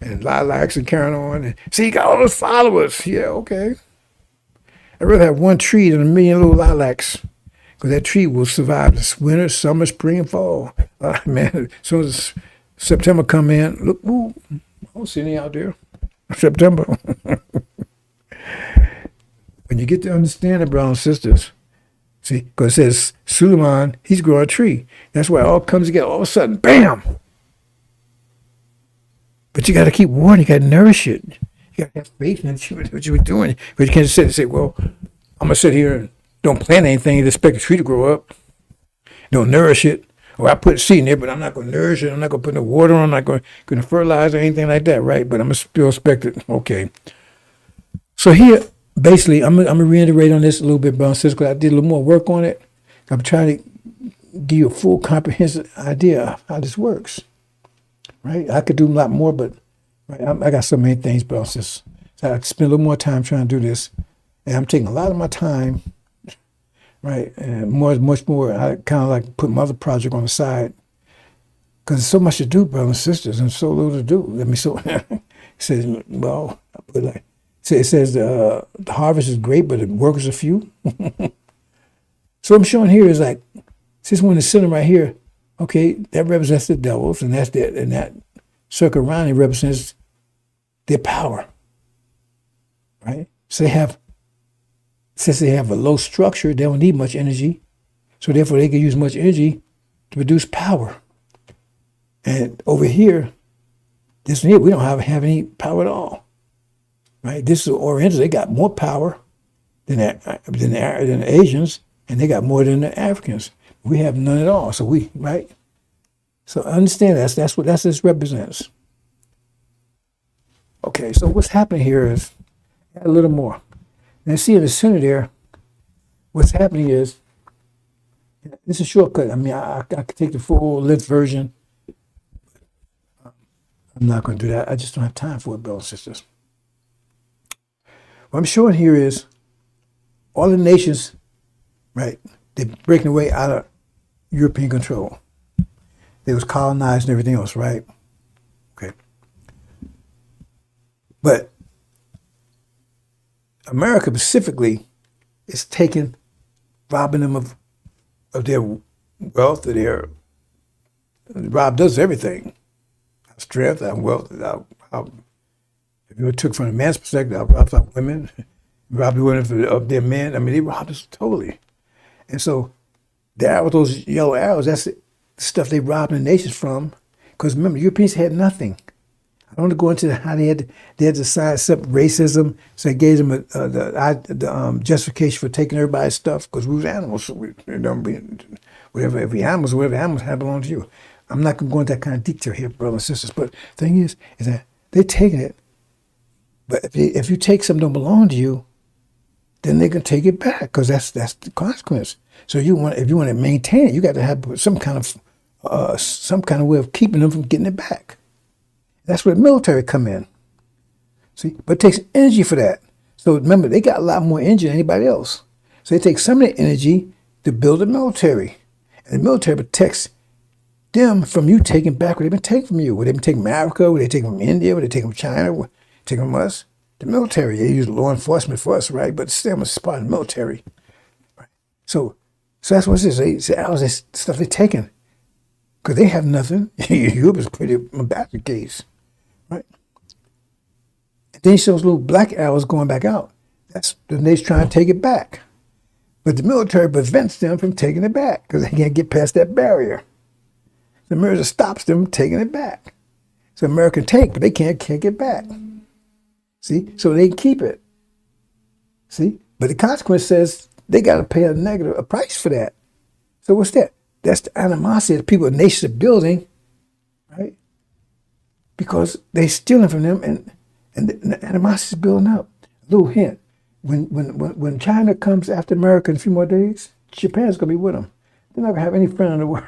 and lilacs and carrying on. And, see, he got all those followers. Yeah, okay. I'd rather have one tree than a million little lilacs, because that tree will survive this winter, summer, spring, and fall. Man, as soon as September come in, look, ooh, I don't see any out there. September. When you get to understand it, brothers and sisters, See, because it says Suleiman, he's growing a tree. That's why it all comes together. All of a sudden, bam! But you got to keep watering. You got to nourish it. You got to have faith in what you're doing. But you can't just sit and say, well, I'm going to sit here and don't plant anything and expect the tree to grow up. Don't nourish it. Or I put seed in there, but I'm not going to nourish it. I'm not going to put no water on. I'm not going to fertilize or anything like that, right? But I'm going to still expect it. Okay. So here, basically, I'm going to reiterate on this a little bit, brothers and sisters, because I did a little more work on it. I'm trying to give you a full, comprehensive idea of how this works, right? I could do a lot more, but right, I got so many things, brothers and sisters. So I spend a little more time trying to do this. And I'm taking a lot of my time, right? And much more. I kind of like put my other project on the side because there's so much to do, brothers and sisters, and so little to do. It says, well, I put like, it says the harvest is great, but the workers are few. So what I'm showing here is like, this one is sitting right here. Okay, that represents the devils, and that circle around it represents their power, right? So since they have a low structure, they don't need much energy, so therefore they can use much energy to produce power. And over here, this one here, we don't have any power at all. Right, this is the Orientals. They got more power than the Asians, and they got more than the Africans. We have none at all. So right. So understand that's what this represents. Okay, so what's happening here is add a little more. And see in the center there, what's happening is this is a shortcut. I mean, I could take the full length version. I'm not going to do that. I just don't have time for it, brothers and sisters. What I'm showing here is all the nations, right, they're breaking away out of European control. They was colonized and everything else, right? Okay. But America specifically is robbing them of their wealth, Rob does everything. Our strength, our wealth, our if you took from a man's perspective, I robbed our women, robbed the women of their men. I mean, they robbed us totally. And so the arrows, those yellow arrows, that's the stuff they robbed the nations from. Because remember, Europeans had nothing. I don't want to go into how they had to sidestep racism, so it gave them the justification for taking everybody's stuff because we was animals. So whatever animals had belonged to you. I'm not going to go into that kind of detail here, brothers and sisters. But the thing is that they're taking it. But if you take something that don't belong to you, then they can take it back because that's the consequence. So if you want to maintain it, you got to have some kind of way of keeping them from getting it back. That's where the military come in. See, but it takes energy for that. So remember, they got a lot more energy than anybody else. So they take some of the energy to build a military, and the military protects them from you taking back what they've been taking from you. What they've been taking from Africa, what they taking from India, what they taking from China. Taking from us, the military. They use law enforcement for us, right? But still, it's part of the military. Right? So that's what it is. They say, this stuff they're taking because they have nothing. Europe is pretty basket case, right? And then you see those little black arrows going back out. That's the nation's trying to take it back, but the military prevents them from taking it back because they can't get past that barrier. The military stops them from taking it back. So America can take, but they can't get back. See, so they can keep it. See, but the consequence says they got to pay a price for that. So what's that? That's the animosity that people, nations are building, right? Because they're stealing from them, and the animosity is building up. A little hint: when China comes after America in a few more days, Japan's gonna be with them. They're not gonna have any friend in the world,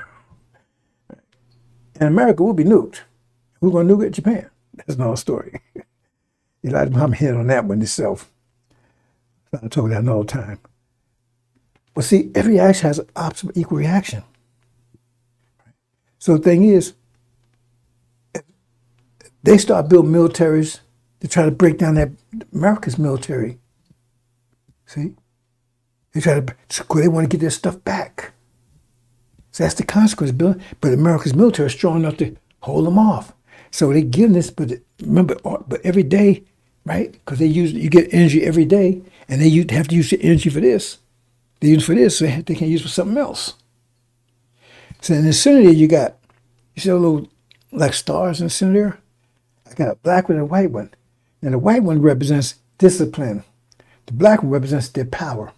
and America will be nuked. Who's gonna nuke it? Japan. That's another story. Elijah Muhammad hit on that one itself. I talk about that all the time. Well, see, every action has an opposite equal reaction. So the thing is, if they start building militaries to try to break down America's military. See? They want to get their stuff back. So that's the consequence. But America's military is strong enough to hold them off. So they give this, but remember, but every day, right? Because you get energy every day, and you have to use your energy for this. They use it for this, so they can't use it for something else. So in the center there, you see a little like stars in the center there? I got a black one and a white one. Now the white one represents discipline. The black one represents their power.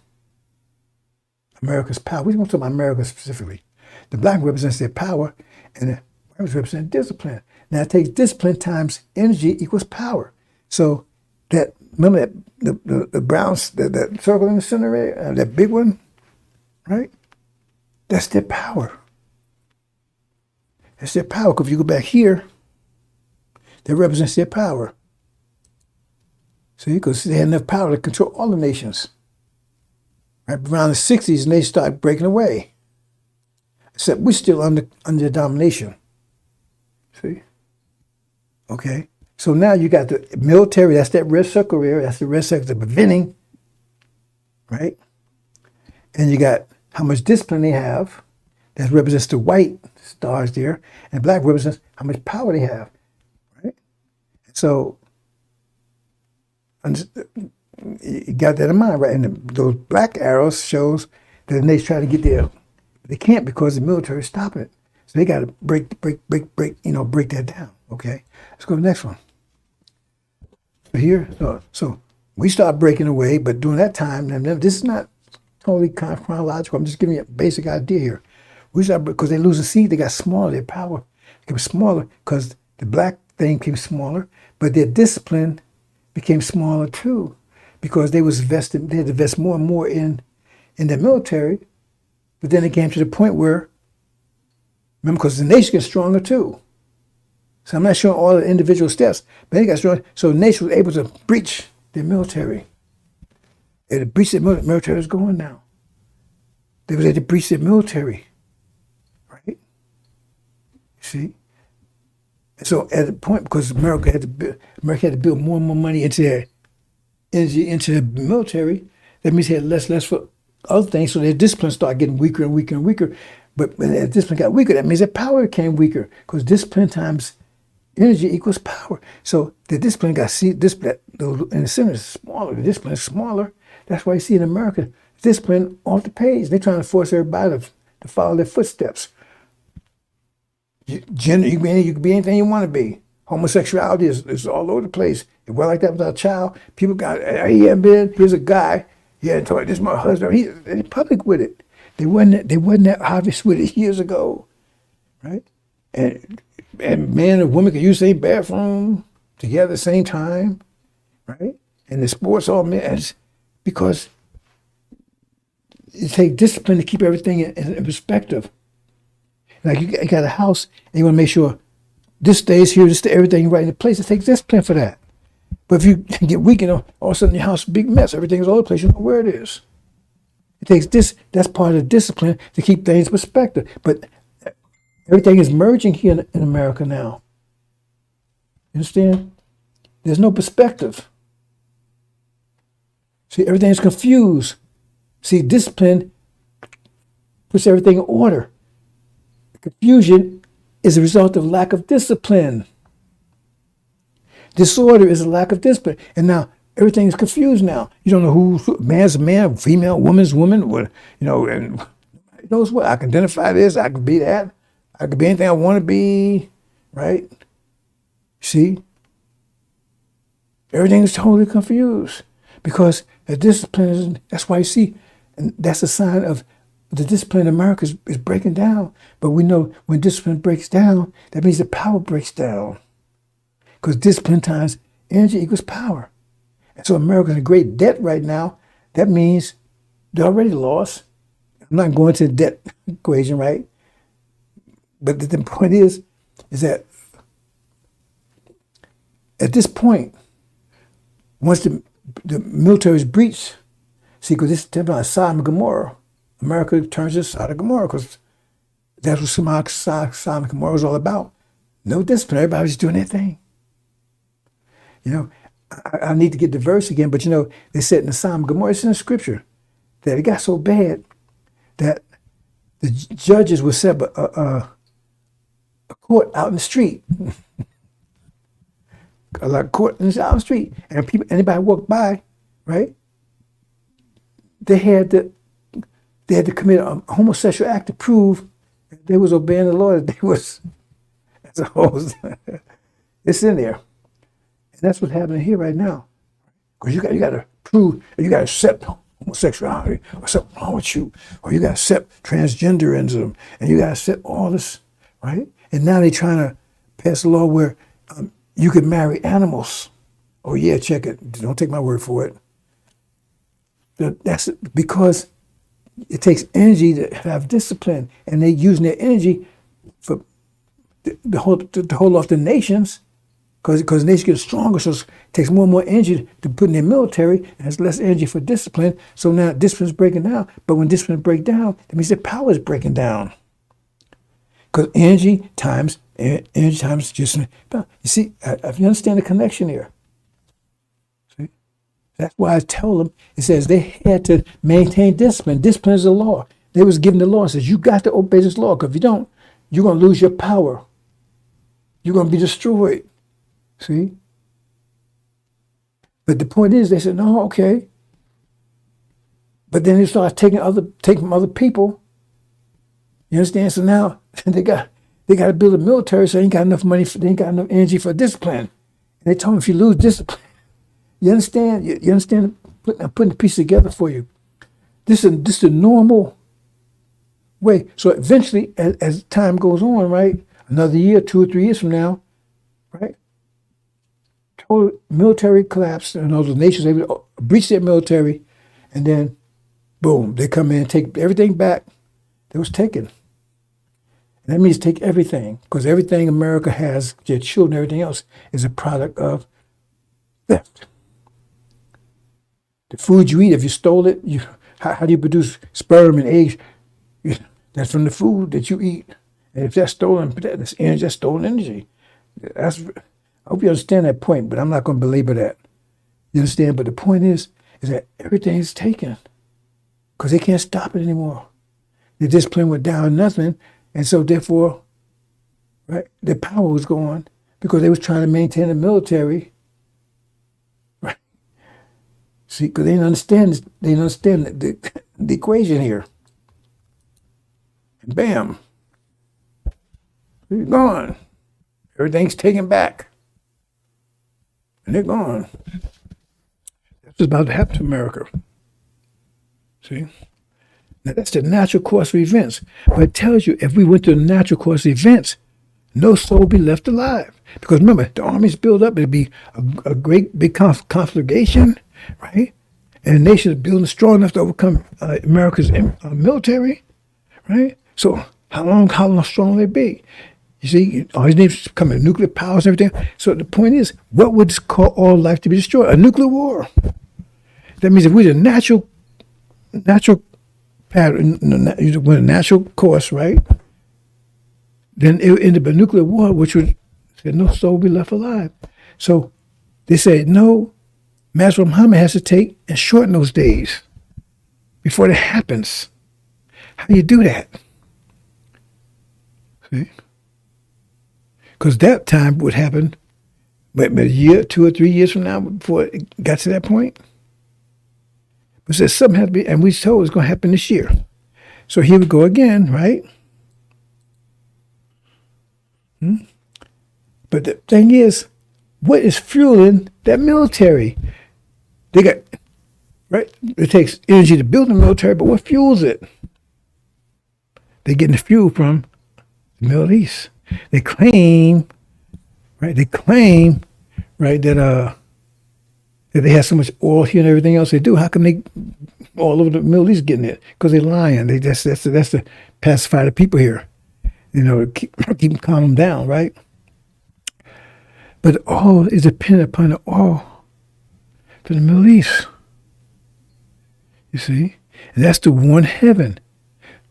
America's power. We're going to talk about America specifically. The black one represents their power, and the white one represents discipline. Now it takes discipline times energy equals power. So that, remember that the brown, that circle in the center there, that big one, right? That's their power. That's their power. Because if you go back here, that represents their power. So you can see they had enough power to control all the nations. Right around the 60s, and they start breaking away. Except we're still under domination. See? Okay. So now you got the military, that's that red circle there, that's the red circle, the beginning, right? And you got how much discipline they have, that represents the white stars there, and black represents how much power they have, right? So, you got that in mind, right? And those black arrows shows that the nation try to get there. They can't because the military is stopping it. So they got to break that down, okay? Let's go to the next one. Here, so we start breaking away, but during that time, and this is not totally chronological. I'm just giving you a basic idea here. We start because they lose the seed, they got smaller. Their power became smaller because the black thing became smaller, but their discipline became smaller too, because they was invested. They had to invest more and more in their military. But then it came to the point where, remember, because the nation gets stronger too. So I'm not showing all the individual steps, but they got strong. So the nation was able to breach their military. They had to breach their military is going now. They were able to breach their military, right? See? And so at the point, because America had to build more and more money into their energy into the military, that means they had less for other things. So their discipline started getting weaker and weaker and weaker. But when their discipline got weaker, that means their power became weaker, because discipline times energy equals power. So the discipline discipline in the center is smaller. The discipline is smaller. That's why you see in America, discipline off the page. They're trying to force everybody to follow their footsteps. Gender, you can be anything you want to be. Homosexuality is all over the place. If we're like that with our child, people got, here's a guy, this is my husband. He's public with it. They wasn't that obvious with it years ago, right? And men and women can use the same bathroom together at the same time, right? And the sports all men, because it takes discipline to keep everything in perspective. Like you got a house, and you want to make sure this stays here, everything right in place. It takes discipline for that. But if you get weak, all of a sudden your house is a big mess. Everything's all over the place. You know where it is. It takes that's part of the discipline to keep things in perspective. But everything is merging here in America now. You understand? There's no perspective. See, everything's confused. See, discipline puts everything in order. Confusion is a result of lack of discipline. Disorder is a lack of discipline. And now everything is confused now. You don't know who man's a man, female, woman's woman, and knows what. I can identify this, I can be that. I could be anything I want to be, right? See? Everything is totally confused because the discipline that's why you see, and that's a sign of the discipline in America is breaking down. But we know when discipline breaks down, that means the power breaks down. Because discipline times energy equals power. And so America's in great debt right now. That means they're already lost. I'm not going to the debt equation, right? But the point is that at this point, once the military is breached, see, because this is about Sodom and Gomorrah, America turns to Sodom and Gomorrah because that's what Sodom and Gomorrah was all about. No discipline. Everybody was doing their thing. I need to get the verse again, but they said in the Sodom and Gomorrah, it's in the scripture, that it got so bad that the judges would set up a court out in the street. A court out in the street. And anybody walked by, right? They had they had to commit a homosexual act to prove that they was obeying the law, that they was, as a whole. It's in there. And that's what's happening here right now. Because you got to prove, you got to accept homosexuality, or something wrong with you, or you got to accept transgenderism, and you got to accept all this, right? And now they're trying to pass a law where you can marry animals. Oh yeah, check it. Don't take my word for it. That's because it takes energy to have discipline, and they're using their energy for to hold off the nations, because the nations get stronger, so it takes more and more energy to put in their military, and has less energy for discipline. So now discipline's breaking down. But when discipline breaks down, that means their power is breaking down. Because energy times just. You see, if you understand the connection here. See, that's why I tell them. It says they had to maintain discipline. Discipline is the law. They was given the law. It says you got to obey this law, because if you don't, you're going to lose your power. You're going to be destroyed. See? But the point is, they said, no, okay. But then they started taking from other people. You understand? So now they got to build a military, so they ain't got enough money, they ain't got enough energy for discipline. And they told them, if you lose discipline, you understand? You understand? I'm putting the piece together for you. This is the normal way. So eventually, as time goes on, right, another year, 2 or 3 years from now, right, total military collapse, and all the nations able to breach their military, and then, boom, they come in and take everything back that was taken. And that means take everything, because everything America has, their children, everything else, is a product of theft. The food you eat, if you stole it, how do you produce sperm and eggs? That's from the food that you eat. And if that's stolen, that's energy, that's stolen energy. I hope you understand that point, but I'm not going to belabor that. You understand? But the point is that everything is taken, because they can't stop it anymore. The discipline went down nothing, and so therefore, right, their power was gone, because they was trying to maintain the military. Right? See, because they didn't understand the equation here. And bam, they're gone. Everything's taken back, and they're gone. That's what's about to happen to America. See? Now, that's the natural course of events. But it tells you, if we went to the natural course of events, no soul would be left alive. Because remember, the armies build up, it'd be a great big conflagration, right? And the nation is building strong enough to overcome America's military, right? So how long strong will they be? You see, all these nations becoming nuclear powers and everything. So the point is, what would cause all life to be destroyed? A nuclear war. That means if we're the natural pattern, with a natural course, right? Then it would end up a nuclear war, which would say no soul will be left alive. So they said, no, Master Muhammad has to take and shorten those days before that happens. How do you do that? See? Because that time would happen, but a year, 2 or 3 years from now, before it got to that point. But says something had to be, and we told it's going to happen this year. So here we go again, right? But the thing is, what is fueling that military? They got, right? It takes energy to build the military, but what fuels it? They're getting the fuel from the Middle East. They claim, right? That they have so much oil here and everything else they do. How come they all over the Middle East getting it? Because they're lying. That's to pacify the people here. Keep them calm down, right? But all is dependent upon the oil for the Middle East. You see? And that's the one heaven.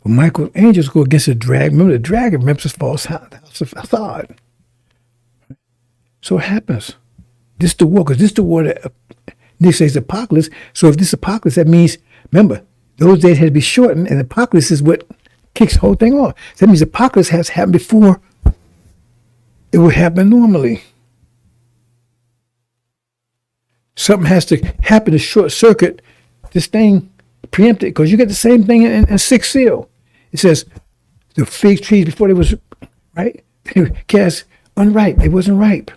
When Michael's angels go against the dragon, remember the dragon represents the false house of Assad. So it happens. This is the war, because this is the war that Nick says apocalypse. So if this is apocalypse, that means, remember, those days had to be shortened, and apocalypse is what kicks the whole thing off. So that means apocalypse has happened before it would happen normally. Something has to happen to short circuit this thing preempted, because you get the same thing in sixth seal. It says the fig trees before they was right, they were cast unripe. They wasn't ripe.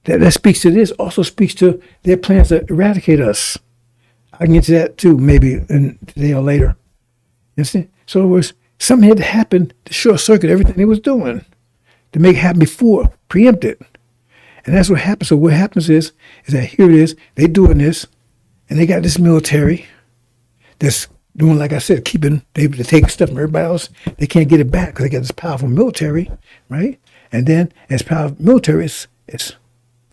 That speaks to this. Also speaks to their plans to eradicate us. I can get to that too, maybe today or later. You see? So it was something had to happen to short circuit everything they was doing, to make it happen before, preempt it. And that's what happens. So what happens is that here it is, they doing this, and they got this military that's doing, like I said, they take stuff from everybody else. They can't get it back because they got this powerful military, right? And then as powerful military, it's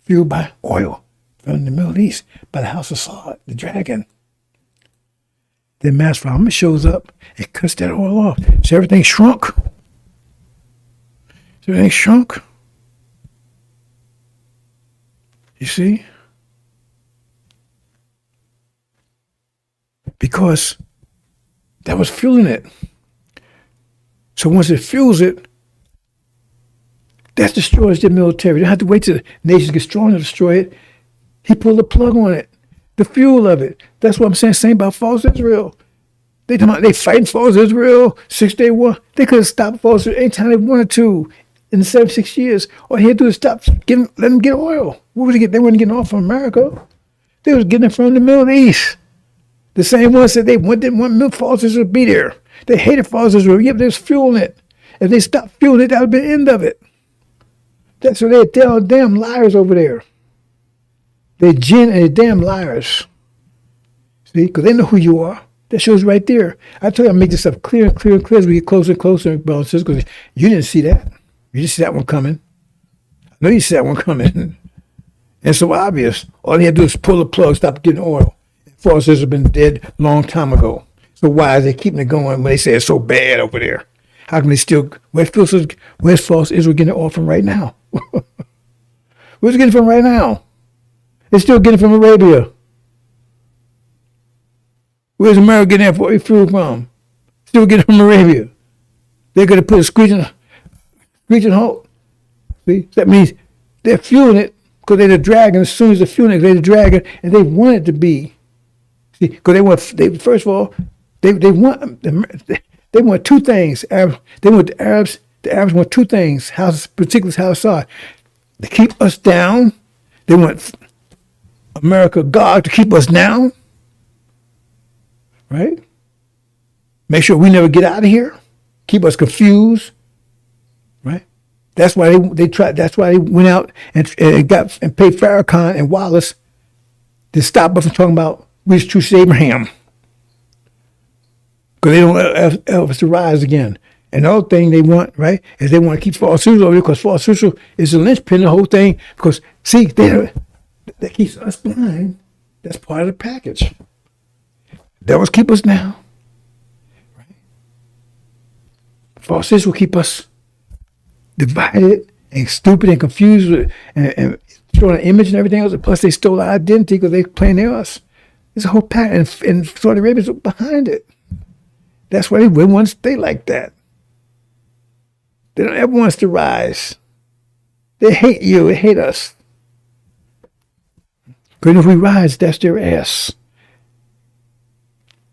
fueled by oil from the Middle East, by the house of Saud, the dragon. Then Master Muhammad shows up and cuts that oil off. So everything shrunk. You see? Because that was fueling it. So once it fuels it, that destroys the military. You don't have to wait till the nations get strong to destroy it. He pulled the plug on it, the fuel of it. That's what I'm saying. Same about false Israel. They fighting false Israel, 6-day war. They could have stopped false Israel anytime they wanted to in the 76 years. All he had to do is let them get oil. What was they get? They weren't getting oil from America. They was getting it from the Middle East. The same ones that didn't want false Israel to be there. They hated false Israel. Yeah, but they was fueling it. If they stopped fueling it, that would be the end of it. That's why they're damn liars over there. They're jinn and they're damn liars. See, because they know who you are. That shows right there. I tell you, I make this stuff clear and clear and clear as we get closer and closer, brothers and sisters, because you didn't see that. You didn't see that one coming. I know you see that one coming. It's so obvious. All they had to do is pull the plug, stop getting oil. False Israel have been dead a long time ago. So why are they keeping it going when they say it's so bad over there? How can they still, where's false Israel getting it oil from right now? Where's it getting from right now? They're still getting it from Arabia. Where's America getting that fuel from? Still getting it from Arabia. They're going to put a screeching halt. See? That means they're fueling it because they're the dragon. As soon as they're fueling it, they're the dragon, and they want it to be. See, because first of all, they want two things. The Arabs want two things. Particularly how Saud, to keep us down. They want America, God, to keep us down. Right? Make sure we never get out of here. Keep us confused. Right? That's why they tried. That's why they went out and paid Farrakhan and Wallace to stop us from talking about which true Abraham. Because they don't want us to rise again. And the other thing they want, right, is they want to keep false Israel over there because false Israel is the linchpin of the whole thing. Because, see, that keeps us blind. That's part of the package. Devils keep us down. Right? False Israel keep us divided and stupid and confused and showing an image and everything else. And plus, they stole our identity because they claim they're us. There's a whole pattern, and Saudi Arabia's behind it. That's why they wouldn't want to stay like that. They don't ever want us to rise. They hate you. They hate us. Because if we rise, that's their ass.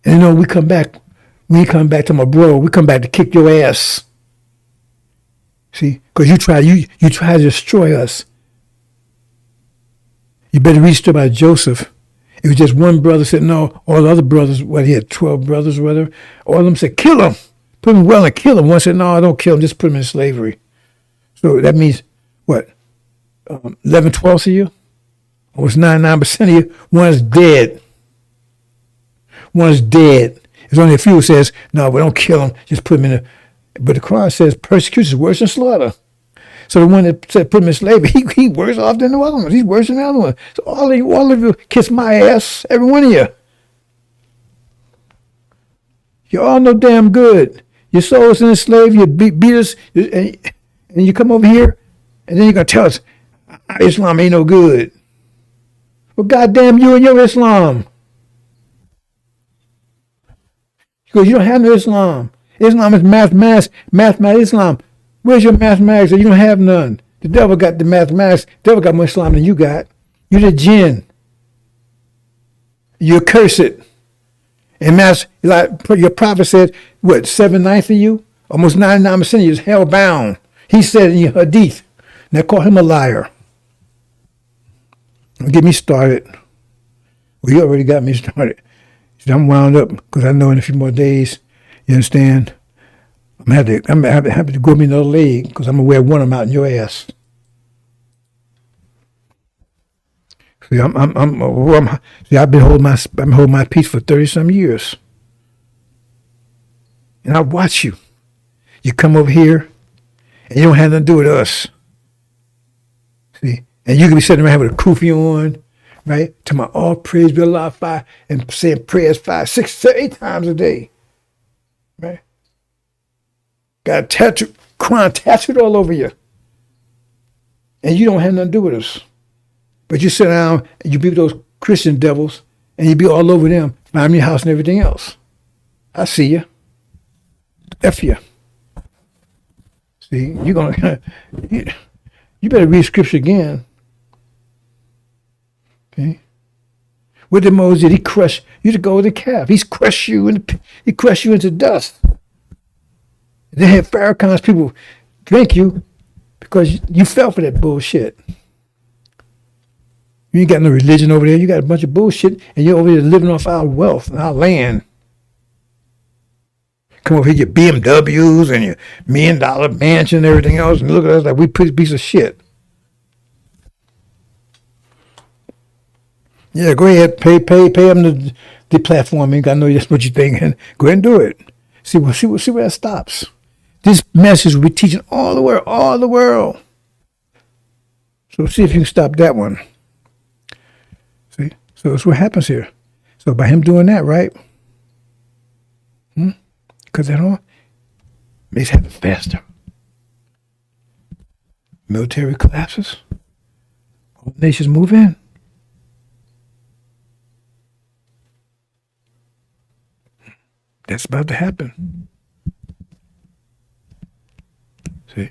And you know, we come back to my bro. We come back to kick your ass. See, because you try to destroy us. You better read the story about Joseph. It was just one brother said no. All the other brothers, he had 12 brothers or whatever. All of them said, kill him. Put him well and kill him. One said, no, don't kill him. Just put him in slavery. So that means, what, 11/12 of you? Almost 99% of you. One's dead. One's dead. There's only a few who says, no, we don't kill him. Just put him in a... But the Quran says persecution is worse than slaughter. So the one that said put him in slavery, he worse off than the other ones. He's worse than the other one. So all of you kiss my ass, every one of you. You're all no damn good. Your soul's in a slave, you beat us, and you come over here, and then you're going to tell us, Islam ain't no good. Well, goddamn you and your Islam. Because you don't have no Islam. Islam is mathematics Islam. Where's your mathematics? You don't have none. The devil got the mathematics. The devil got more Islam than you got. You're the jinn. You're cursed. And mass, like your prophet said, what, 7/9 of you? Almost 99% of you is hell bound. He said in your hadith. Now call him a liar. Don't get me started. Well, you already got me started. I'm wound up because I know in a few more days, you understand, I'm happy to grow me another leg because I'm going to wear one of them out in your ass. See, I've been holding my peace for 30-some years. And I watch you. You come over here, and you don't have nothing to do with us. See? And you can be sitting around with a kufi on, right? To my all praise be Allah, 5, and saying prayers 5, 6, 7, 8 times a day. Right? Got a tattoo, Quran tattooed all over you. And you don't have nothing to do with us. But you sit down and you be with those Christian devils, and you be all over them, find your house and everything else. I see you. F you. See, you're gonna you better read scripture again. Okay. What did Moses did? He crushed you to go with the calf. He crushed you into dust. They had Farrakhan's people drink you because you fell for that bullshit. You ain't got no religion over there. You got a bunch of bullshit, and you're over there living off our wealth and our land. Come over here, your BMWs and your $1 million mansion and everything else, and look at us like we pretty piece of shit. Yeah, go ahead, pay them the platform. I know that's what you're thinking. Go ahead and do it. See where that stops. This message will be teaching all the world. So see if you can stop that one. See, so that's what happens here. So by him doing that, right? Because that all makes it happen faster. Military collapses. All nations move in. That's about to happen. See?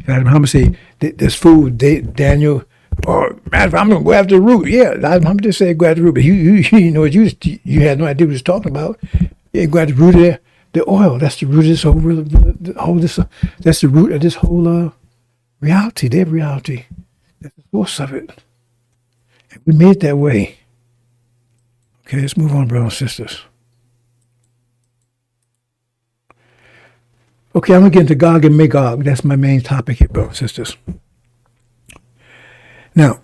And Muhammad say, there's food, Daniel, or matter of fact, I'm going to go after the root. Yeah, Muhammad just said go after the root, but you know what you had no idea what he was talking about. Yeah, go after the root of there. The oil, that's the root of this that's the root of this whole reality, their reality. That's the source of it. And we made it that way. Okay, let's move on, brothers and sisters. Okay, I'm going to get into Gog and Magog. That's my main topic here, brothers and sisters. Now,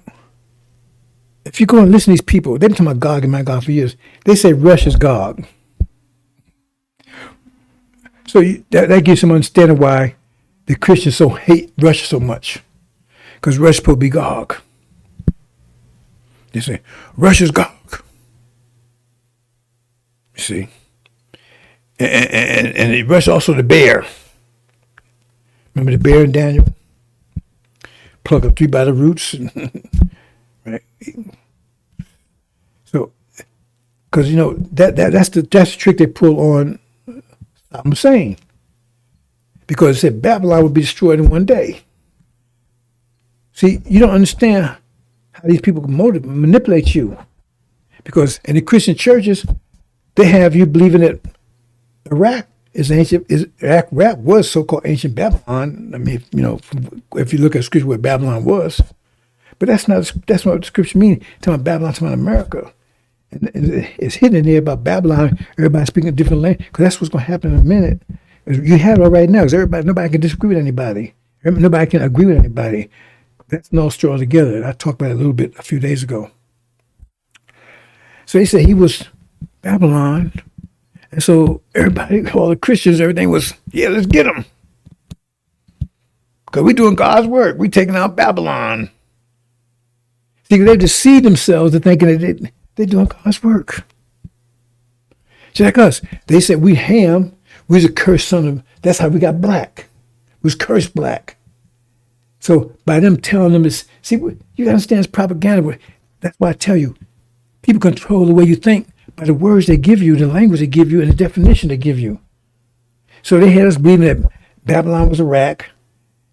if you go and listen to these people, they've been talking about Gog and Magog for years. They say Russia's Gog. So that gives some understanding why the Christians hate Russia so much. Because Russia's supposed to be Gog. They say, Russia's Gog. You see? And Russia also the bear. Remember the bear in Daniel? Pluck a tree by the roots. Right? So, because, that's the trick they pull on I'm saying, because it said Babylon would be destroyed in one day. See, you don't understand how these people can manipulate you, because in the Christian churches, they have you believing that Iraq was so-called ancient Babylon. I mean, if you look at scripture where Babylon was, but that's not what the scripture means. Talking about Babylon, talking about America. And it's hidden in there about Babylon, everybody speaking a different language, because that's what's going to happen in a minute. You have it right now, because nobody can disagree with anybody. Nobody can agree with anybody. That's no straw together. I talked about it a little bit a few days ago. So they said he was Babylon, and so everybody, all the Christians, everything was, yeah, let's get him. Because we're doing God's work. We're taking out Babylon. See, they deceived themselves into thinking that they're doing God's work. Just like us. They said we Ham, we was a cursed son of, that's how we got black. We was cursed black. So by them telling them this, see, you understand it's propaganda. That's why I tell you, people control the way you think by the words they give you, the language they give you, and the definition they give you. So they had us believing that Babylon was Iraq,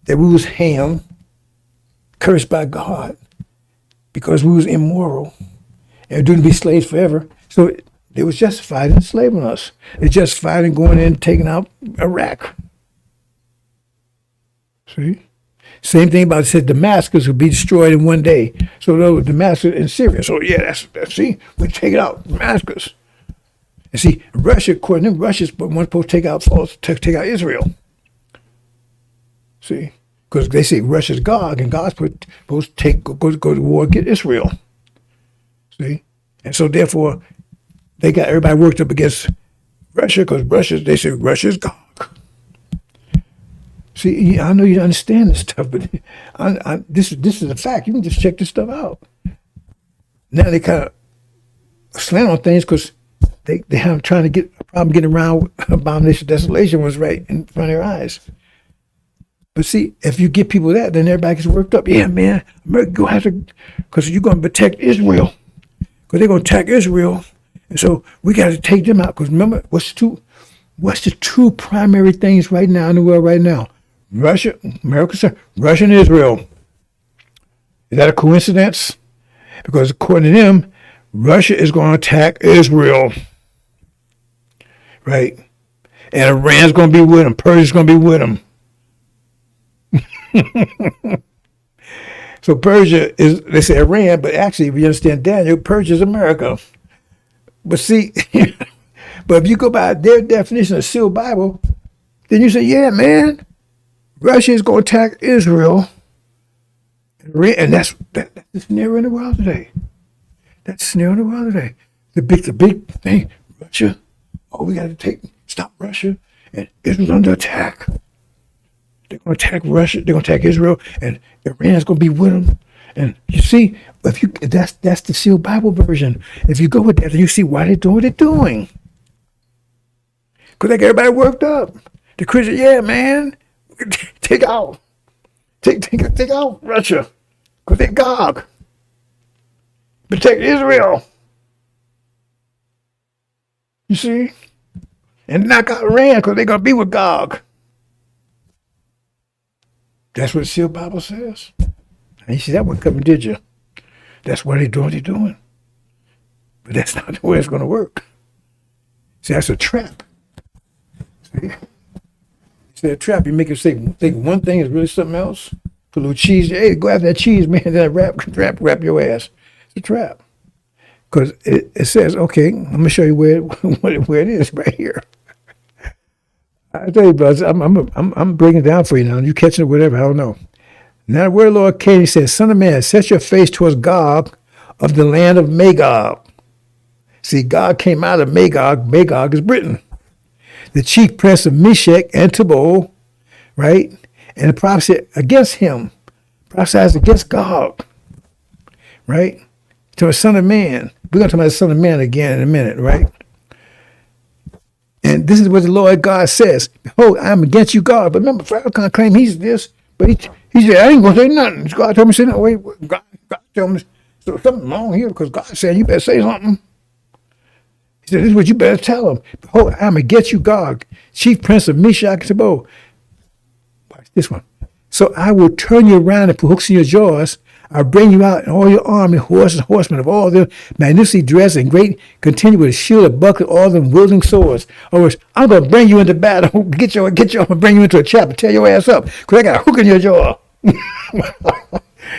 that we was Ham, cursed by God, because we was immoral. And doomed to be slaves forever. So They was justified in enslaving us. They justified in going in and taking out Iraq. See? Same thing about it said Damascus would be destroyed in one day. So those Damascus and Syria. So yeah, that's see, we take it out, Damascus. And see, Russia, according to them, Russia's supposed to take out Israel. See? Because they say Russia's God, and God's supposed to go to war and get Israel. See? And so therefore, they got everybody worked up against Russia, because they say Russia's God. See, I know you understand this stuff, but this is a fact. You can just check this stuff out. Now they kind of slant on things because they have trying to get a problem getting around abomination desolation was right in front of their eyes. But see, if you get people that, then everybody gets worked up. Yeah, man, America gonna have to, because you're gonna protect Israel, because they're gonna attack Israel, and so we got to take them out. Because remember, what's the two primary things right now in the world right now? Russia, America, Russia and Israel. Is that a coincidence? Because according to them, Russia is going to attack Israel, right? And Iran's going to be with them. Persia's going to be with them. So Persia is, they say Iran, but actually, if you understand Daniel, Persia is America. But see, but if you go by their definition of sealed Bible, then you say, yeah, man, Russia is going to attack Israel. And that's the scenario in the world today. That's the scenario in the world today. The big thing, Russia. Oh, we got to stop Russia, and Israel's under attack. They're going to attack Russia. They're going to attack Israel, and Iran's going to be with them. And you see, that's the sealed Bible version. If you go with that, then you see why they're doing what they're doing. Because they got everybody worked up. The Christians, yeah, man, take out Russia, because they're Gog. Protect Israel. You see? And knock out Iran, because they're going to be with Gog. That's what the sealed Bible says. And you see, that one coming, did you? That's why they're doing what they're doing. But that's not the way it's going to work. See, that's a trap. See? It's a trap. You make it think one thing is really something else. Put a little cheese. Hey, go after that cheese, man. Then wrap your ass. It's a trap. Because it says, okay, I'm going to show you where it is right here. I tell you, brothers, I'm breaking it down for you now. You catching it, whatever, I don't know. Now the word of the Lord came, he said, Son of man, set your face towards Gog of the land of Magog. See, God came out of Magog. Magog is Britain. The chief prince of Meshach and Tubal, right? And the prophet against him, prophesied against Gog, right? To a son of man. We're going to talk about the son of man again in a minute, right? And this is what the Lord God says. Behold, I'm against you, God. But remember, Farrakhan claimed he's this, but he said, I ain't going to say nothing. God told me to say nothing. Wait, God told me, so something wrong here because God said, you better say something. He said, this is what you better tell him. Behold, I'm against you, God, chief prince of Meshach and Tubal. Watch this one. So I will turn you around and put hooks in your jaws. I'll bring you out in all your army, horses, horsemen of all them magnificently dressed and great, continue with a shield, a buckler, all them wielding swords. In other words, I'm going to bring you into battle, get you and bring you into a trap and tear your ass up because I got a hook in your jaw.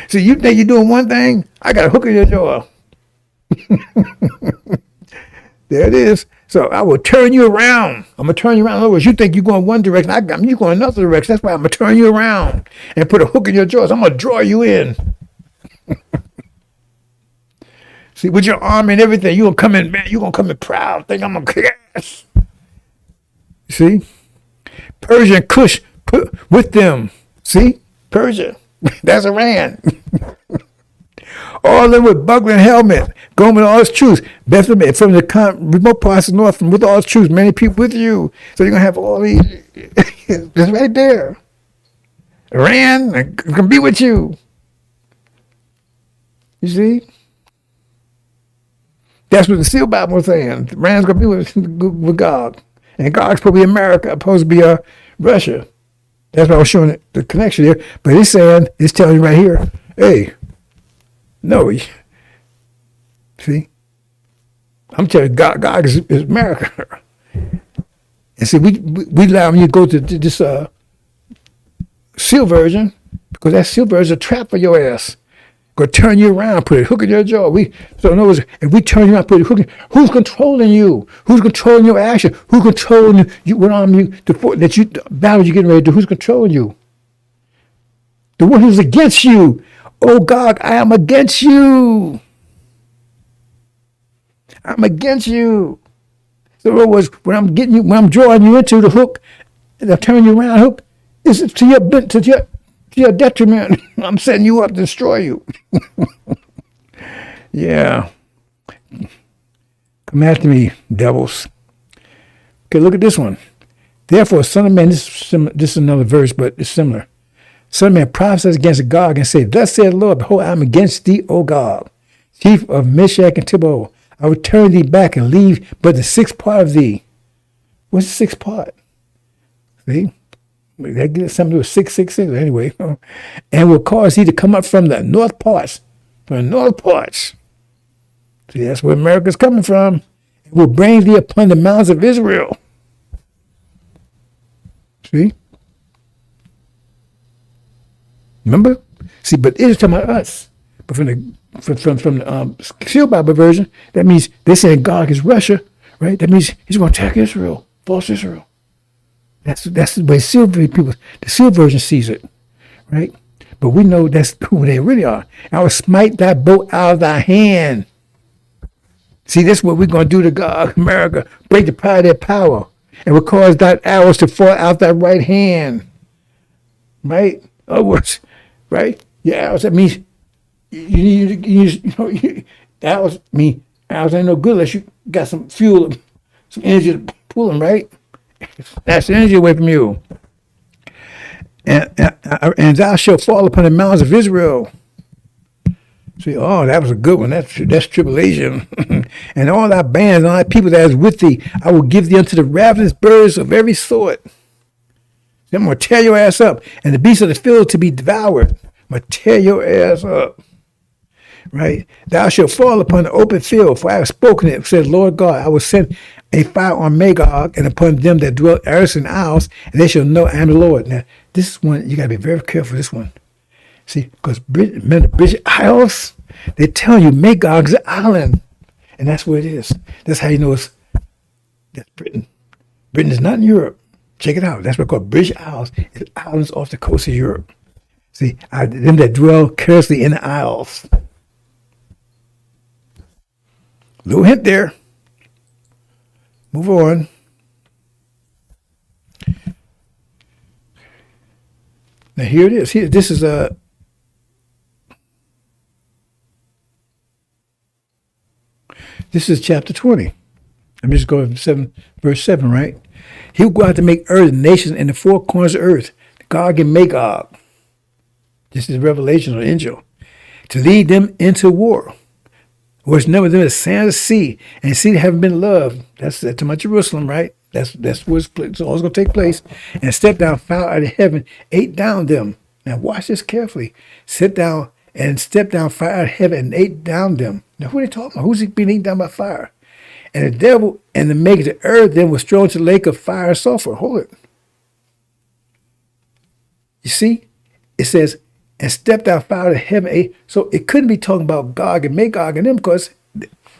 So you think you're doing one thing? I got a hook in your jaw. There it is. So I will turn you around. I'm going to turn you around. In other words, you think you're going one direction. You're going another direction. That's why I'm going to turn you around and put a hook in your jaws. I'm going to draw you in. See, with your arm and everything, you're going to come in, man. You're going to come in proud. Think I'm going to kick ass. See? Persia and Cush put with them. See? Persia. That's Iran. All of them with buckler and helmet, going with all his troops. Bethlehem, from the remote parts of the north, from with all his troops, many people with you. So you're going to have all these. It's right there. Iran can be with you. You see? That's what the sealed Bible was saying. Iran's going to be with Gog. And Gog's supposed to be America, supposed to be Russia. That's why I was showing the connection here. But it's telling you right here, hey, no. See? I'm telling you, God is America. And see, we allow you to go to this seal version because that seal version is a trap for your ass. Go turn you around, put a hook in your jaw. So in other words, if we turn you around, put a hook in, who's controlling you? Who's controlling your action? Who's controlling you? What arm you the battle you're getting ready to do? Who's controlling you? The one who's against you. Oh God, I am against you. I'm against you. So in other words, when I'm drawing you into the hook, and I'm turning you around, hook, it's to your detriment. I'm setting you up to destroy you. Yeah. Come after me, devils. Okay, look at this one. Therefore, Son of Man, this is another verse, but it's similar. Son of Man prophesies against Gog and say, Thus saith the Lord, behold, I am against thee, O Gog, chief of Meshach and Tubal. I will turn thee back and leave but the sixth part of thee. What's the sixth part? See? That gets something to do with 666 anyway. And will cause thee to come up from the north parts. From the north parts. See, that's where America's coming from. It will bring thee upon the mountains of Israel. See? Remember? See, but it is talking about us. But from the Seal Bible version, that means they're saying God is Russia, right? That means he's going to attack Israel, false Israel. That's the way the Seal version sees it, right? But we know that's who they really are. I will smite thy boat out of thy hand. See, that's what we're going to do to God, America. Break the pride of their power. And will cause thy arrows to fall out thy right hand. Right? In other words, right? Your arrows, that means arrows ain't no good unless you got some fuel, some energy to pull them, right? That's the energy away from you. And thou shalt fall upon the mountains of Israel. See, oh, that was a good one. That's tribulation. And all thy bands and all thy people that is with thee, I will give thee unto the ravenous birds of every sort. I'm going to tear your ass up. And the beasts of the field to be devoured. I'm going to tear your ass up. Right? Thou shalt fall upon the open field, for I have spoken it, said Lord God. I will send a fire on Magog and upon them that dwell earth and isles, and they shall know I am the Lord. Now, this is one, you got to be very careful, this one. See, because the British Isles, they tell you Magog's an island. And that's what it is. That's how you know that's Britain. Britain is not in Europe. Check it out. That's what called British Isles. It's islands off the coast of Europe. See, them that dwell carelessly in the isles. Little hint there. Move on. Now here it is. This is chapter 20. I'm just going to verse 7, right? He will go out to make earth and nations in the four corners of earth, Gog and Magog. This is Revelation or angel. To lead them into war. Which number of them is sand of the sea, and the sea that haven't been loved. That's to my Jerusalem, right? That's what's always going to take place. And step down, fire out of heaven, ate down them. Now watch this carefully. Sit down and step down, fire out of heaven, and ate down them. Now who are they talking about? Who's he being eaten down by fire? And the devil and the maker of the earth then was thrown to the lake of fire and sulfur. Hold it. You see? It says, and stepped out fire to heaven. So it couldn't be talking about Gog and Magog and them, because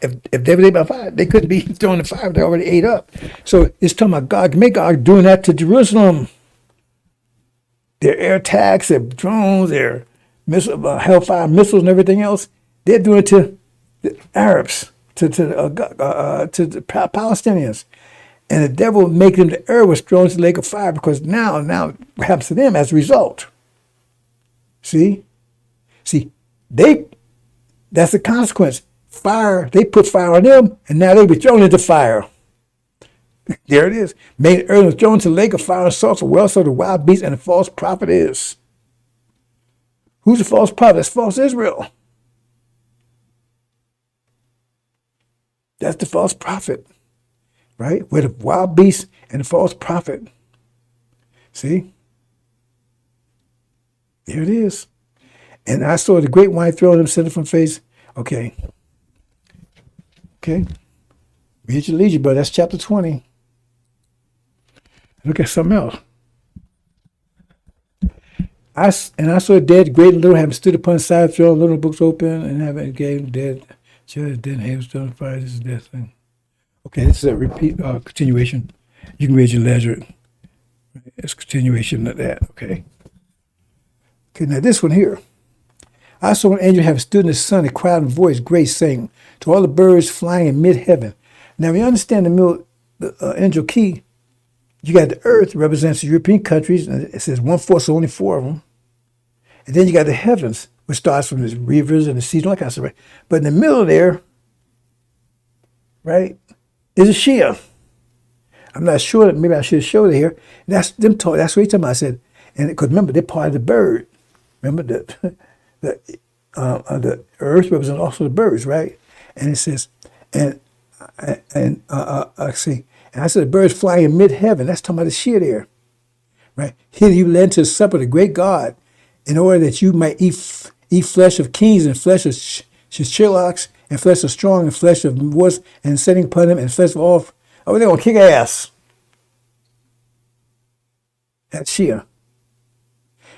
if they were ate by fire, they couldn't be thrown in fire. They already ate up. So it's talking about Gog and Magog doing that to Jerusalem. Their air attacks, their drones, their hellfire missiles and everything else, they're doing it to the Arabs, to the Palestinians. And the devil making them, the earth was thrown to the lake of fire, because now what happens to them as a result? See, that's the consequence. Fire, they put fire on them, and now they be thrown into fire. There it is. Made the earth was thrown to the lake of fire and sulfur. Well, so the wild beast and the false prophet is. Who's the false prophet? That's false Israel. That's the false prophet, right? We're the wild beast and the false prophet. See? There it is. And I saw the great white throne himself from face. Okay. Read your leisure, but that's chapter 20. Look at something else. I saw dead, great and little, having stood upon the side of the throne, little books open, and having gave dead, judged dead, and having stood on fire. This is death thing. Okay, this is a repeat, continuation. You can read your leisure. It's a continuation of that. Okay. Okay, now this one here. I saw an angel having stood in the sun, a crowd and voice, great, saying to all the birds flying in mid-heaven. Now, when you understand the angel key, you got the earth represents the European countries, and it says 1/4, so only 4 of them. And then you got the heavens, which starts from the rivers and the seas, and all that kind of stuff. Right? But in the middle there, right, is a Shia. I'm not sure. Maybe I should have showed it here. That's them. That's what he's talking about. I said, and because remember, they're part of the bird. Remember that the earth represents also the birds, right? And it says, and see, and I said the birds flying in mid-heaven. That's talking about the Shia there, right? Here you led to the supper of the great God, in order that you might eat flesh of kings and flesh of shillocks and flesh of strong and flesh of wars and setting upon them and flesh of all. Oh, they're gonna kick ass. That's Shia.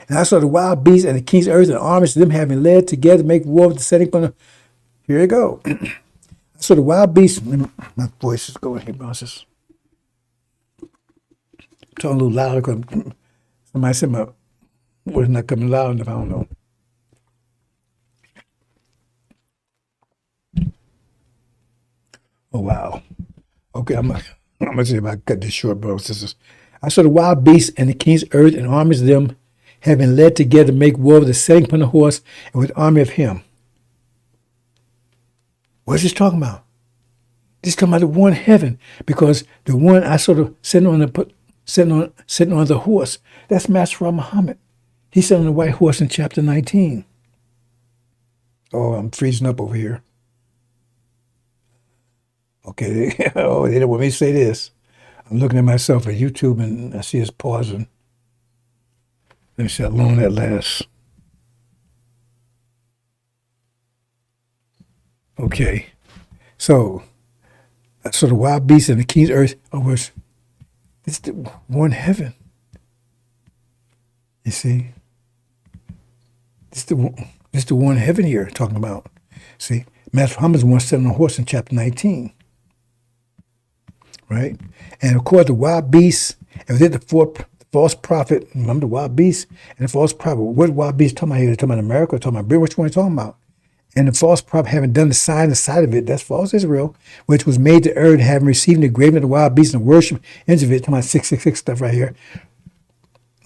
And I saw the wild beasts and the kings of earth and armies of them having led together to make war with the setting upon them. Here you go. I saw the wild beasts. My voice is going here, bosses. I'm talking a little louder because somebody said my voice is not coming loud enough. I don't know. Oh, wow. Okay, I'm gonna see if I can cut this short, brothers and sisters. I saw the wild beasts and the kings of earth and armies of them having led together to make war with the setting upon the horse and with the army of him. What's this talking about? This is talking about the one heaven, because the one I saw sitting on the horse, that's Master Muhammad. He's sitting on the white horse in chapter 19. Oh, I'm freezing up over here. Okay, they don't want me to say this. I'm looking at myself at YouTube and I see us pausing. Let me see how long that lasts. Okay, so the wild beasts and the king's earth was this the one heaven. You see, this the one heaven here talking about. See, Master Muhammad's the one sitting on a horse in chapter 19. Right? And of course, the wild beasts, and within the false prophet, remember the wild beasts and the false prophet. What wild beasts talking about here? They're talking about America, talking about Britain, which one are you talking about? And the false prophet having done the sign on the side of it, that's false Israel, which was made to earth, having received the engraving of the wild beasts and worship into it, talking about 666 stuff right here.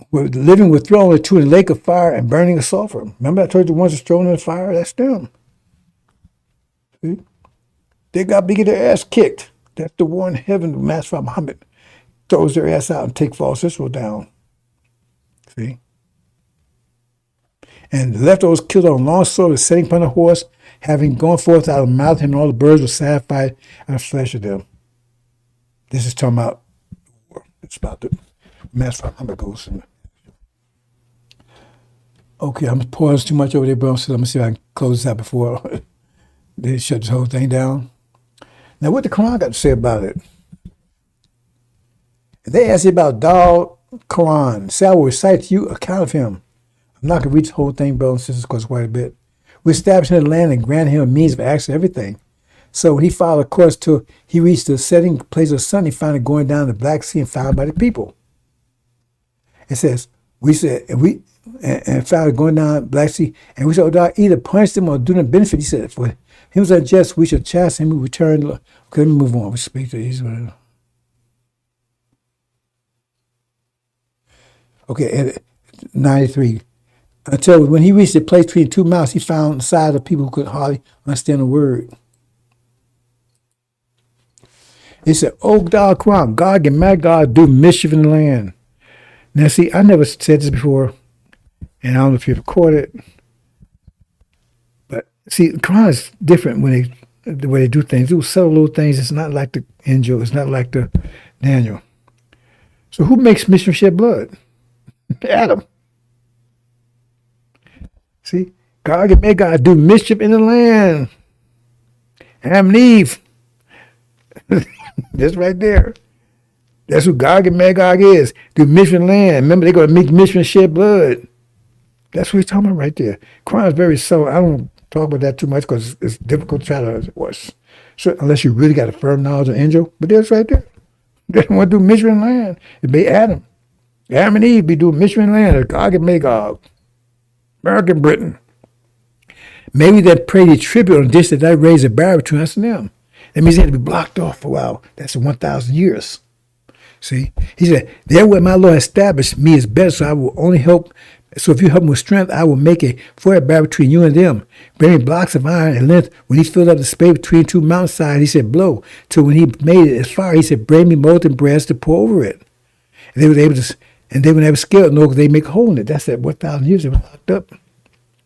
We're living with thrown into a lake of fire and burning of sulfur. Remember I told you the ones that's thrown in the fire? That's them. See? They got to get their ass kicked. That's the one heaven, Master Muhammad throws their ass out and take false Israel down. See? And the leftovers killed on a long sword, setting upon a horse, having gone forth out of the mouth of him, and all the birds were satisfied out of the flesh of them. This is talking about, it's about the Master Muhammad goes. Okay, I'm pausing too much over there, bro, so let me see if I can close this out before they shut this whole thing down. Now, what the Quran got to say about it? They asked you about Dal Quran. Say, I will recite to you a account of him. I'm not going to read the whole thing, brothers and sisters, because it's quite a bit. We established in the land and granted him a means of access to everything. So when he followed a course till he reached the setting place of the sun, he found it going down the Black Sea and found by the people. It says, we said, and found it going down the Black Sea, and we said, oh, God, either punish them or do them benefit. He said, for he was unjust, we shall chastise him, we return. Okay, let me move on. We speak to these. Okay, and 93. Until when he reached the place between two mountains, he found the side of people who could hardly understand a word. He said, oh, God, Gog and Magog do mischief in the land. Now, see, I never said this before, and I don't know if you've caught it. But see, the Quran is different when the way they do things. They do subtle little things. It's not like the angel. It's not like the Daniel. So who makes mischief shed blood? Adam. See, God and Magog do mischief in the land. Adam and Eve. That's right there. That's who Gog and Magog is. The Michigan land. Remember, they're going to make Michigan shed blood. That's what he's talking about right there. Quran is very subtle. I don't talk about that too much because it's difficult to try to watch. So unless you really got a firm knowledge of angel. But that's right there. They don't want to do Michigan land. It'd be Adam. Adam and Eve be doing Michigan land. Gog and Magog. American Britain. Maybe that pray the tribute on this that I raise a barrier between us and them. That means they had to be blocked off for a while. That's 1,000 years. See? He said, there where my Lord established me is better, so I will only help. So if you help me with strength, I will make a forehead barrier between you and them, bringing blocks of iron in length. When he filled up the space between two mountainsides, he said, blow. So when he made it as far, he said, bring me molten brass to pour over it. And they were able to, and they would never scale no, because they make a hole in it. That's that 1,000 years they were locked up.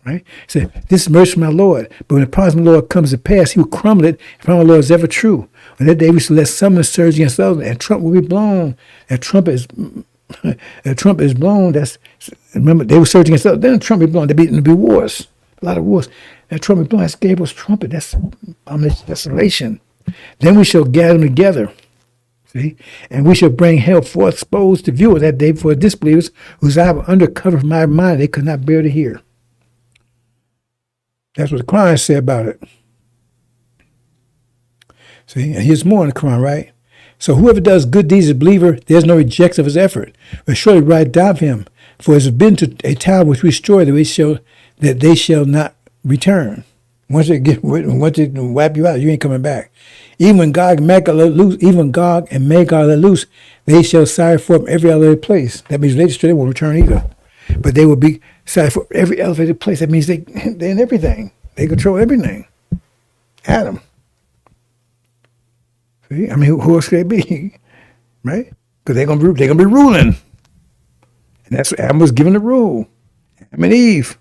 Right? He said, this is mercy from my Lord. But when the promise of the Lord comes to pass, he will crumble it. The promise of the Lord is ever true. On that day, we shall let some surge against others, and trumpet will be blown. That trumpet is blown. That's, remember, they were surging against others. Then the trumpet blown. There'll be wars. A lot of wars. That trumpet blown. That's Gabriel's trumpet. That's desolation. Then we shall gather them together. See? And we shall bring hell forth exposed to view that day for disbelievers whose eyes were under cover of my mind. They could not bear to hear. That's what the Quran said about it. See, and here's more in the Quran, right? So whoever does good deeds as a believer, there's no rejection of his effort. But surely write down for him, for it has been to a time which we destroy that they shall not return. Once they wipe you out, you ain't coming back. Even when Gog and Magog let loose, they shall sire from every elevated place. That means they destroy, they won't return either. But they will be sire for every elevated place. That means they're in everything. They control everything. Adam. See? I mean, who else could they be? Right? Because they're gonna be ruling. And that's what Adam was given the rule. Adam and Eve.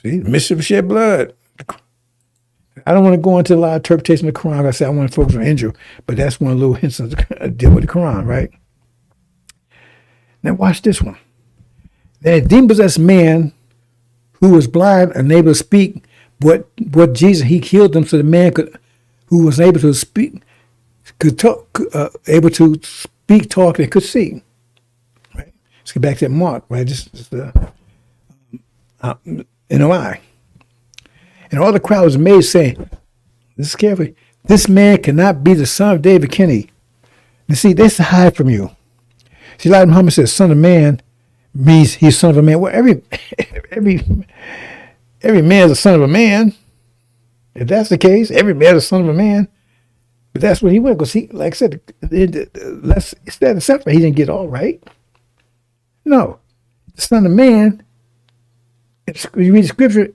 See, the mission of shed blood. I don't want to go into a lot of interpretation of the Quran. Like I said, I want to focus on angel, but that's one little hint of deal with the Quran, right? Now watch this one. Then a demon-possessed man who was blind, unable to speak, what Jesus, he healed them so the man who was able to speak, able to speak, talk, and could see. Right? Let's get back to that Mark, right? This is the NOI. And all the crowd was amazed, saying, this is carefully, this man cannot be the son of David, can he? You see, that's to hide from you. See, like Muhammad says, son of man means he's son of a man. Well, every man is a son of a man. If that's the case, every man is a son of a man. But that's what he went, because he, like I said, let's stand and separate. He didn't get all right. No. The son of man, when you read the scripture,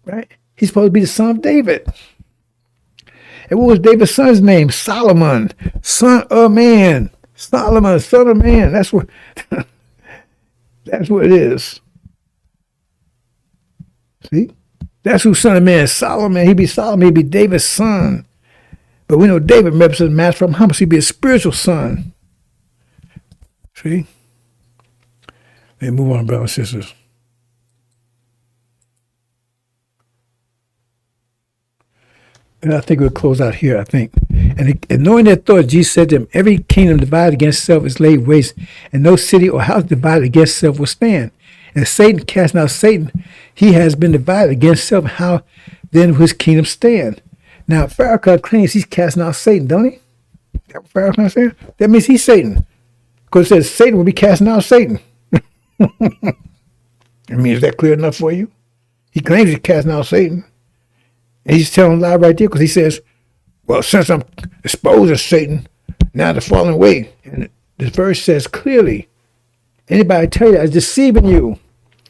right? He's supposed to be the son of David. And what was David's son's name? Solomon, son of man. Solomon, son of man. That's what that's what it is. See? That's who son of man is. Solomon. He'd be Solomon. He'd be David's son. But we know David represents master from Muhammad. So he'd be a spiritual son. See? Let me move on, brothers and sisters. And I think we'll close out here, I think. And knowing that thought, Jesus said to them, every kingdom divided against itself is laid waste, and no city or house divided against itself will stand. And if Satan cast out Satan, he has been divided against himself. How then will his kingdom stand? Now, Farrakhan claims he's casting out Satan, don't he? That's what Farrakhan saying? That means he's Satan. Because it says Satan will be casting out Satan. I mean, is that clear enough for you? He claims he's casting out Satan. And he's telling a lie right there because he says, well, since I'm exposed as Satan, now the falling away. And this verse says clearly, anybody tell you I was deceiving you.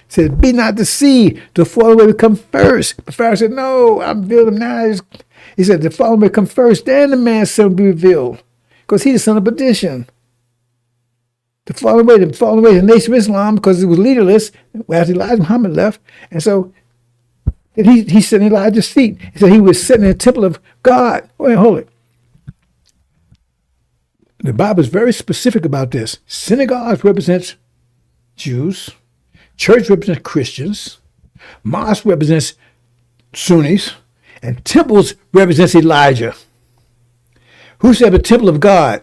It says, be not deceived. The falling away will come first. But Pharaoh said, no, I'm revealed him now. He said, the falling away come first, then the man's son will be revealed. Because he's the son of perdition. The falling away, the nation of Islam, because it was leaderless after Elijah Muhammad left. And so he sat in Elijah's seat. He said he was sitting in the temple of God. Wait, hold it. The Bible is very specific about this. Synagogues represents Jews. Church represents Christians. Mosque represents Sunnis. And temples represents Elijah. Who said the temple of God?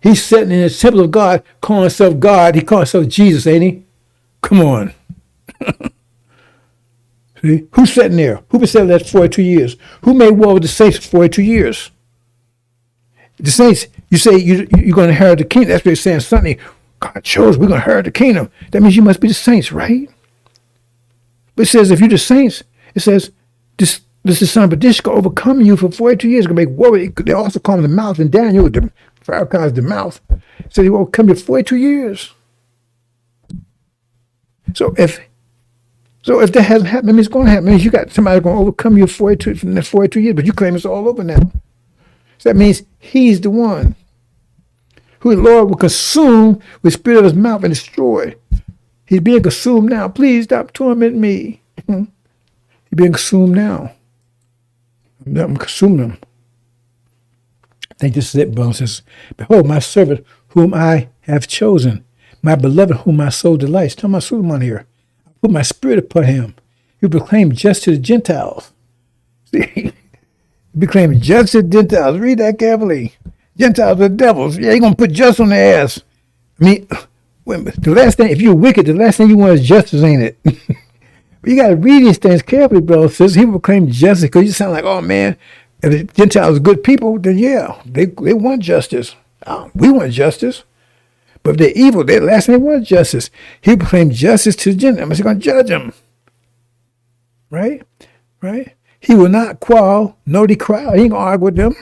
He's sitting in the temple of God, calling himself God. He calls himself Jesus, ain't he? Come on. See? Who's sitting there? Who been sitting there for 42 years? Who made war with the saints for 42 years? The saints, you say you're going to inherit the kingdom. That's what they're saying Sunday. God chose, we're going to inherit the kingdom. That means you must be the saints, right? But it says if you're the saints, it says this is the son of perdition going to overcome you for 42 years. Going to make war. They also call him the mouth, and Daniel, the Pharaoh calls the mouth. So he will come you for 42 years. So if that hasn't happened, it's going to happen. It means you got somebody going to overcome you for 42 years, but you claim it's all over now. So that means he's the one who the Lord will consume with the spirit of his mouth and destroy. He's being consumed now. Please stop tormenting me. He's being consumed now. I'm consuming him. I think this is it, brother. It says, behold, my servant whom I have chosen, my beloved whom my soul delights. Tell my soul on here. I put my spirit upon him. You proclaim just to the Gentiles. See? You proclaim just to the Gentiles. Read that carefully. Gentiles are devils. Yeah, you're going to put just on their ass. I mean, the last thing, if you're wicked, the last thing you want is justice, ain't it? But you got to read these things carefully, bro. Says he proclaim justice because you sound like, oh, man, if the Gentiles are good people, then yeah, they want justice. We want justice. But if they're evil, the last thing they want is justice. He proclaimed justice to the Gentiles. He's going to judge them. Right? Right? He will not quarrel, nor the crowd. He ain't going to argue with them.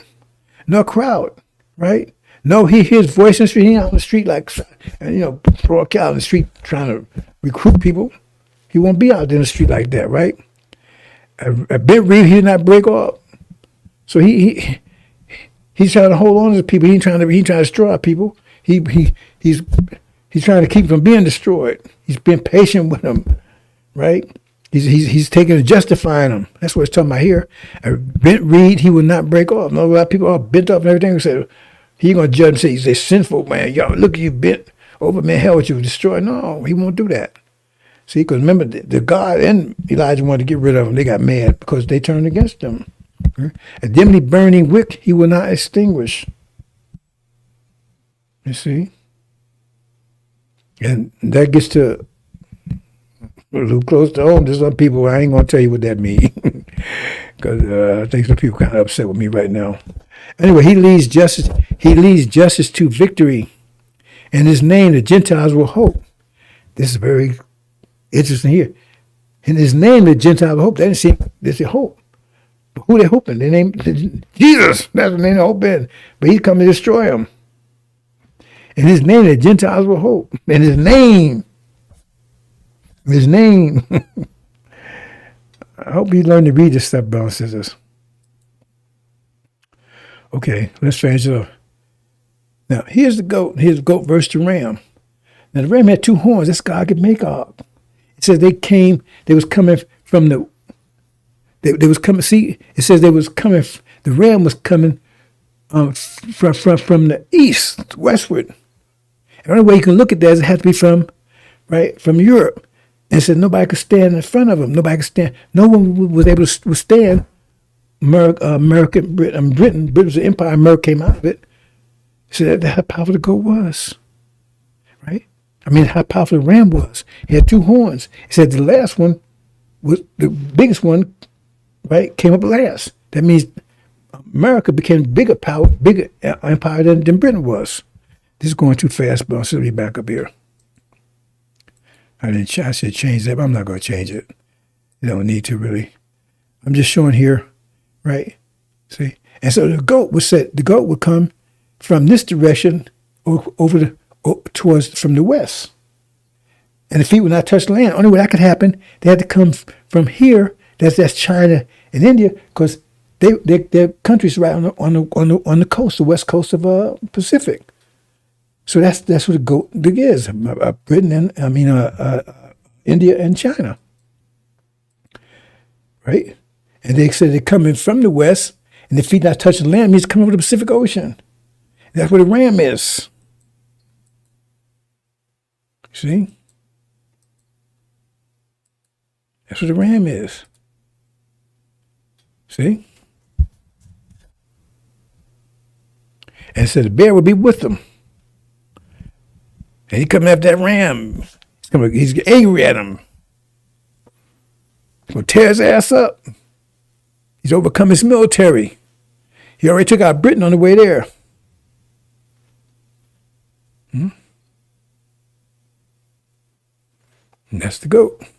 No crowd. Right? No, he hears voice in the street. He ain't out on the street like, broke out in the street trying to recruit people. He won't be out there in the street like that, right? A bit real, he did not break off. So he's trying to hold on to the people. He ain't trying to destroy people. He's trying to keep them from being destroyed. He's been patient with them, right? He's taking and justifying them. That's what it's talking about here. A bent reed, he will not break off. No, a lot of people are bent up and everything. He said he gonna judge and say he's a sinful man. Y'all look at you bent over, man. Hell, what you destroy? No, he won't do that. See, because remember, the God and Elijah wanted to get rid of them. They got mad because they turned against him. A dimly burning wick he will not extinguish. You see? And that gets to a little close to home. There's some people, I ain't going to tell you what that means. Because I think some people kind of upset with me right now. Anyway, he leads justice to victory. In his name, the Gentiles will hope. This is very interesting here. In his name, the Gentiles will hope. They didn't see, they say hope. But who they hoping? They named Jesus. That's the name they're hoping. But he's coming to destroy them. In his name, the Gentiles will hope. In his name. I hope you learn to read this stuff, brothers and sisters. Okay, let's finish it up. Now, here's the goat. Here's the goat versus the ram. Now, the ram had two horns. That's Magog and Magog. It says they was coming from the, they was coming, see, it says they was coming, the ram was coming from the east, westward. And the only way you can look at that is it has to be from Europe. And it said nobody could stand in front of him. Nobody could stand. No one was able to withstand Britain. Britain was an empire. America came out of it. So that's how powerful the goat was, right? I mean, how powerful the ram was. He had two horns. He said the last one was the biggest one, right? Came up last. That means America became bigger empire than Britain was. This is going too fast, but I'll still be back up here. I should change that, but I'm not going to change it. You don't need to really. I'm just showing here, right? See, and so the goat would come from this direction towards from the west, and the feet would not touch the land. Only way that could happen, they had to come from here. That's China and India, because their countries right on the coast, the west coast of Pacific. So that's what the goat is. Britain and India and China, right? And they said they're coming from the west, and the feet not touching the land means coming over the Pacific Ocean. That's what a ram is. See? That's what a ram is. See? and said the bear would be with them. And he coming after that ram. He's angry at him. He's going to tear his ass up. He's overcome his military. He already took out Britain on the way there. And that's the goat. It's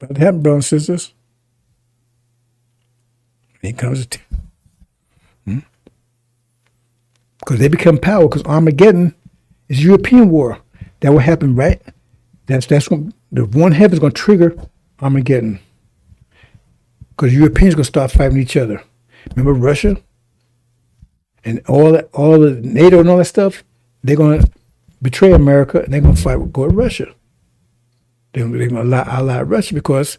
about to happen, brothers and sisters. Here comes it. Because they become power, because Armageddon is European war. That will happen, right? That's when the one heaven is going to trigger Armageddon. Because Europeans are going to start fighting each other. Remember Russia? And all the NATO and all that stuff, they're going to betray America and they're going to go with Russia. They're going to ally Russia because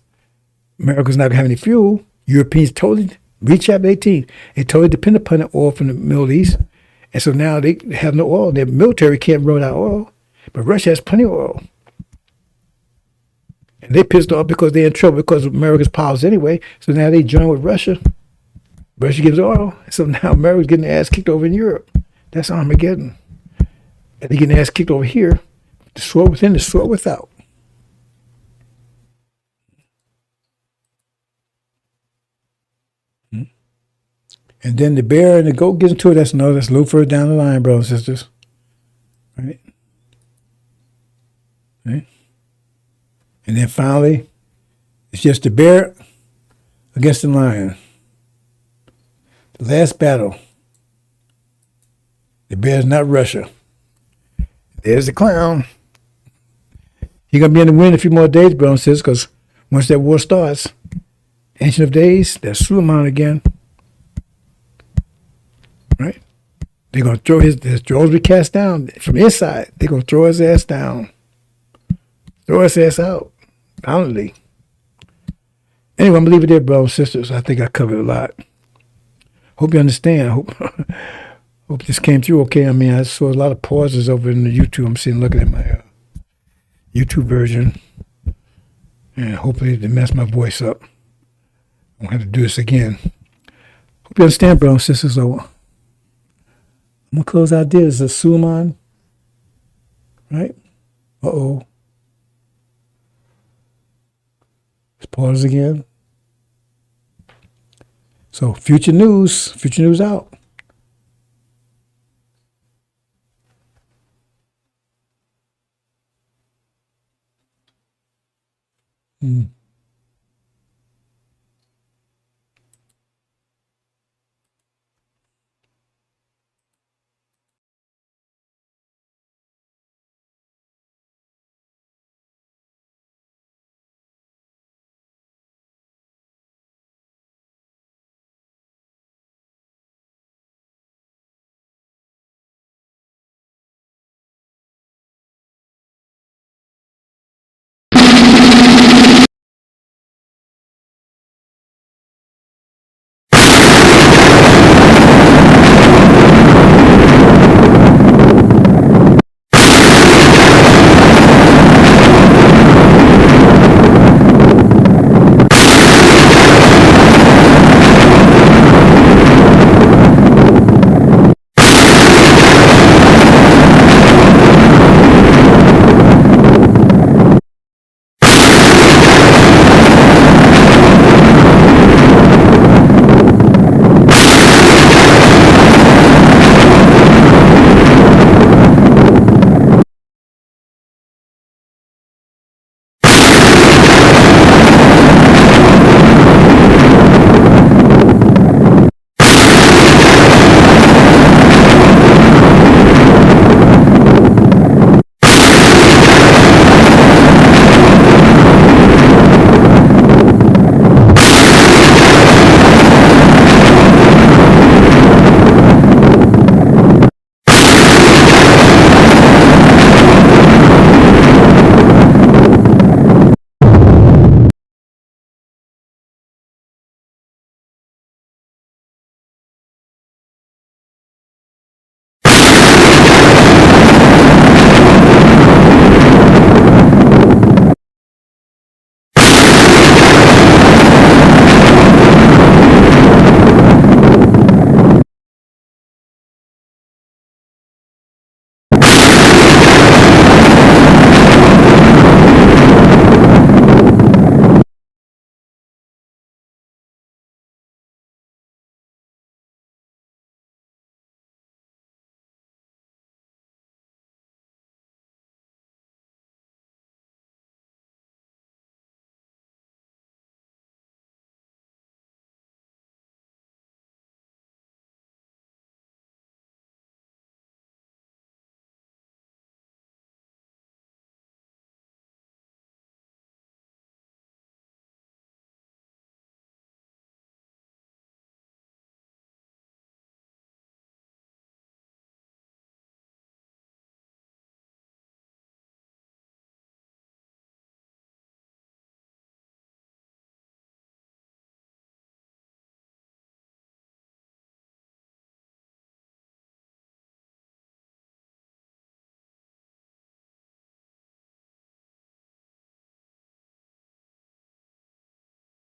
America's not going to have any fuel. Europeans totally, read chapter 18, they totally depend upon the oil from the Middle East. And so now they have no oil. Their military can't run out oil. But Russia has plenty of oil. And they pissed off because they're in trouble because of America's powers anyway. So now they join with Russia. Russia gives oil. So now America's getting their ass kicked over in Europe. That's Armageddon. And they're getting their ass kicked over here. The sword within, the sword without. And then the bear and the goat gets into it. That's a little further down the line, brothers and sisters. Right? Right? And then finally, it's just the bear against the lion. The last battle. The bear's not Russia. There's the clown. He's going to be in the wind a few more days, brothers and sisters, because once that war starts, Ancient of Days, that's Suleiman again. Right? They're going to throw his jaws be cast down from inside. They're going to throw his ass down. Throw his ass out. Violently. Anyway, I'm going to leave it there, brothers and sisters. I think I covered a lot. Hope you understand. Hope this came through okay. I mean, I saw a lot of pauses over in the YouTube. I'm sitting looking at my YouTube version. And hopefully it didn't mess my voice up. I won't have to do this again. Hope you understand, brothers and sisters. So, I'm going to close out this. This is Suleiman. Right? Uh-oh. Let's pause again. So, future news out. Mm.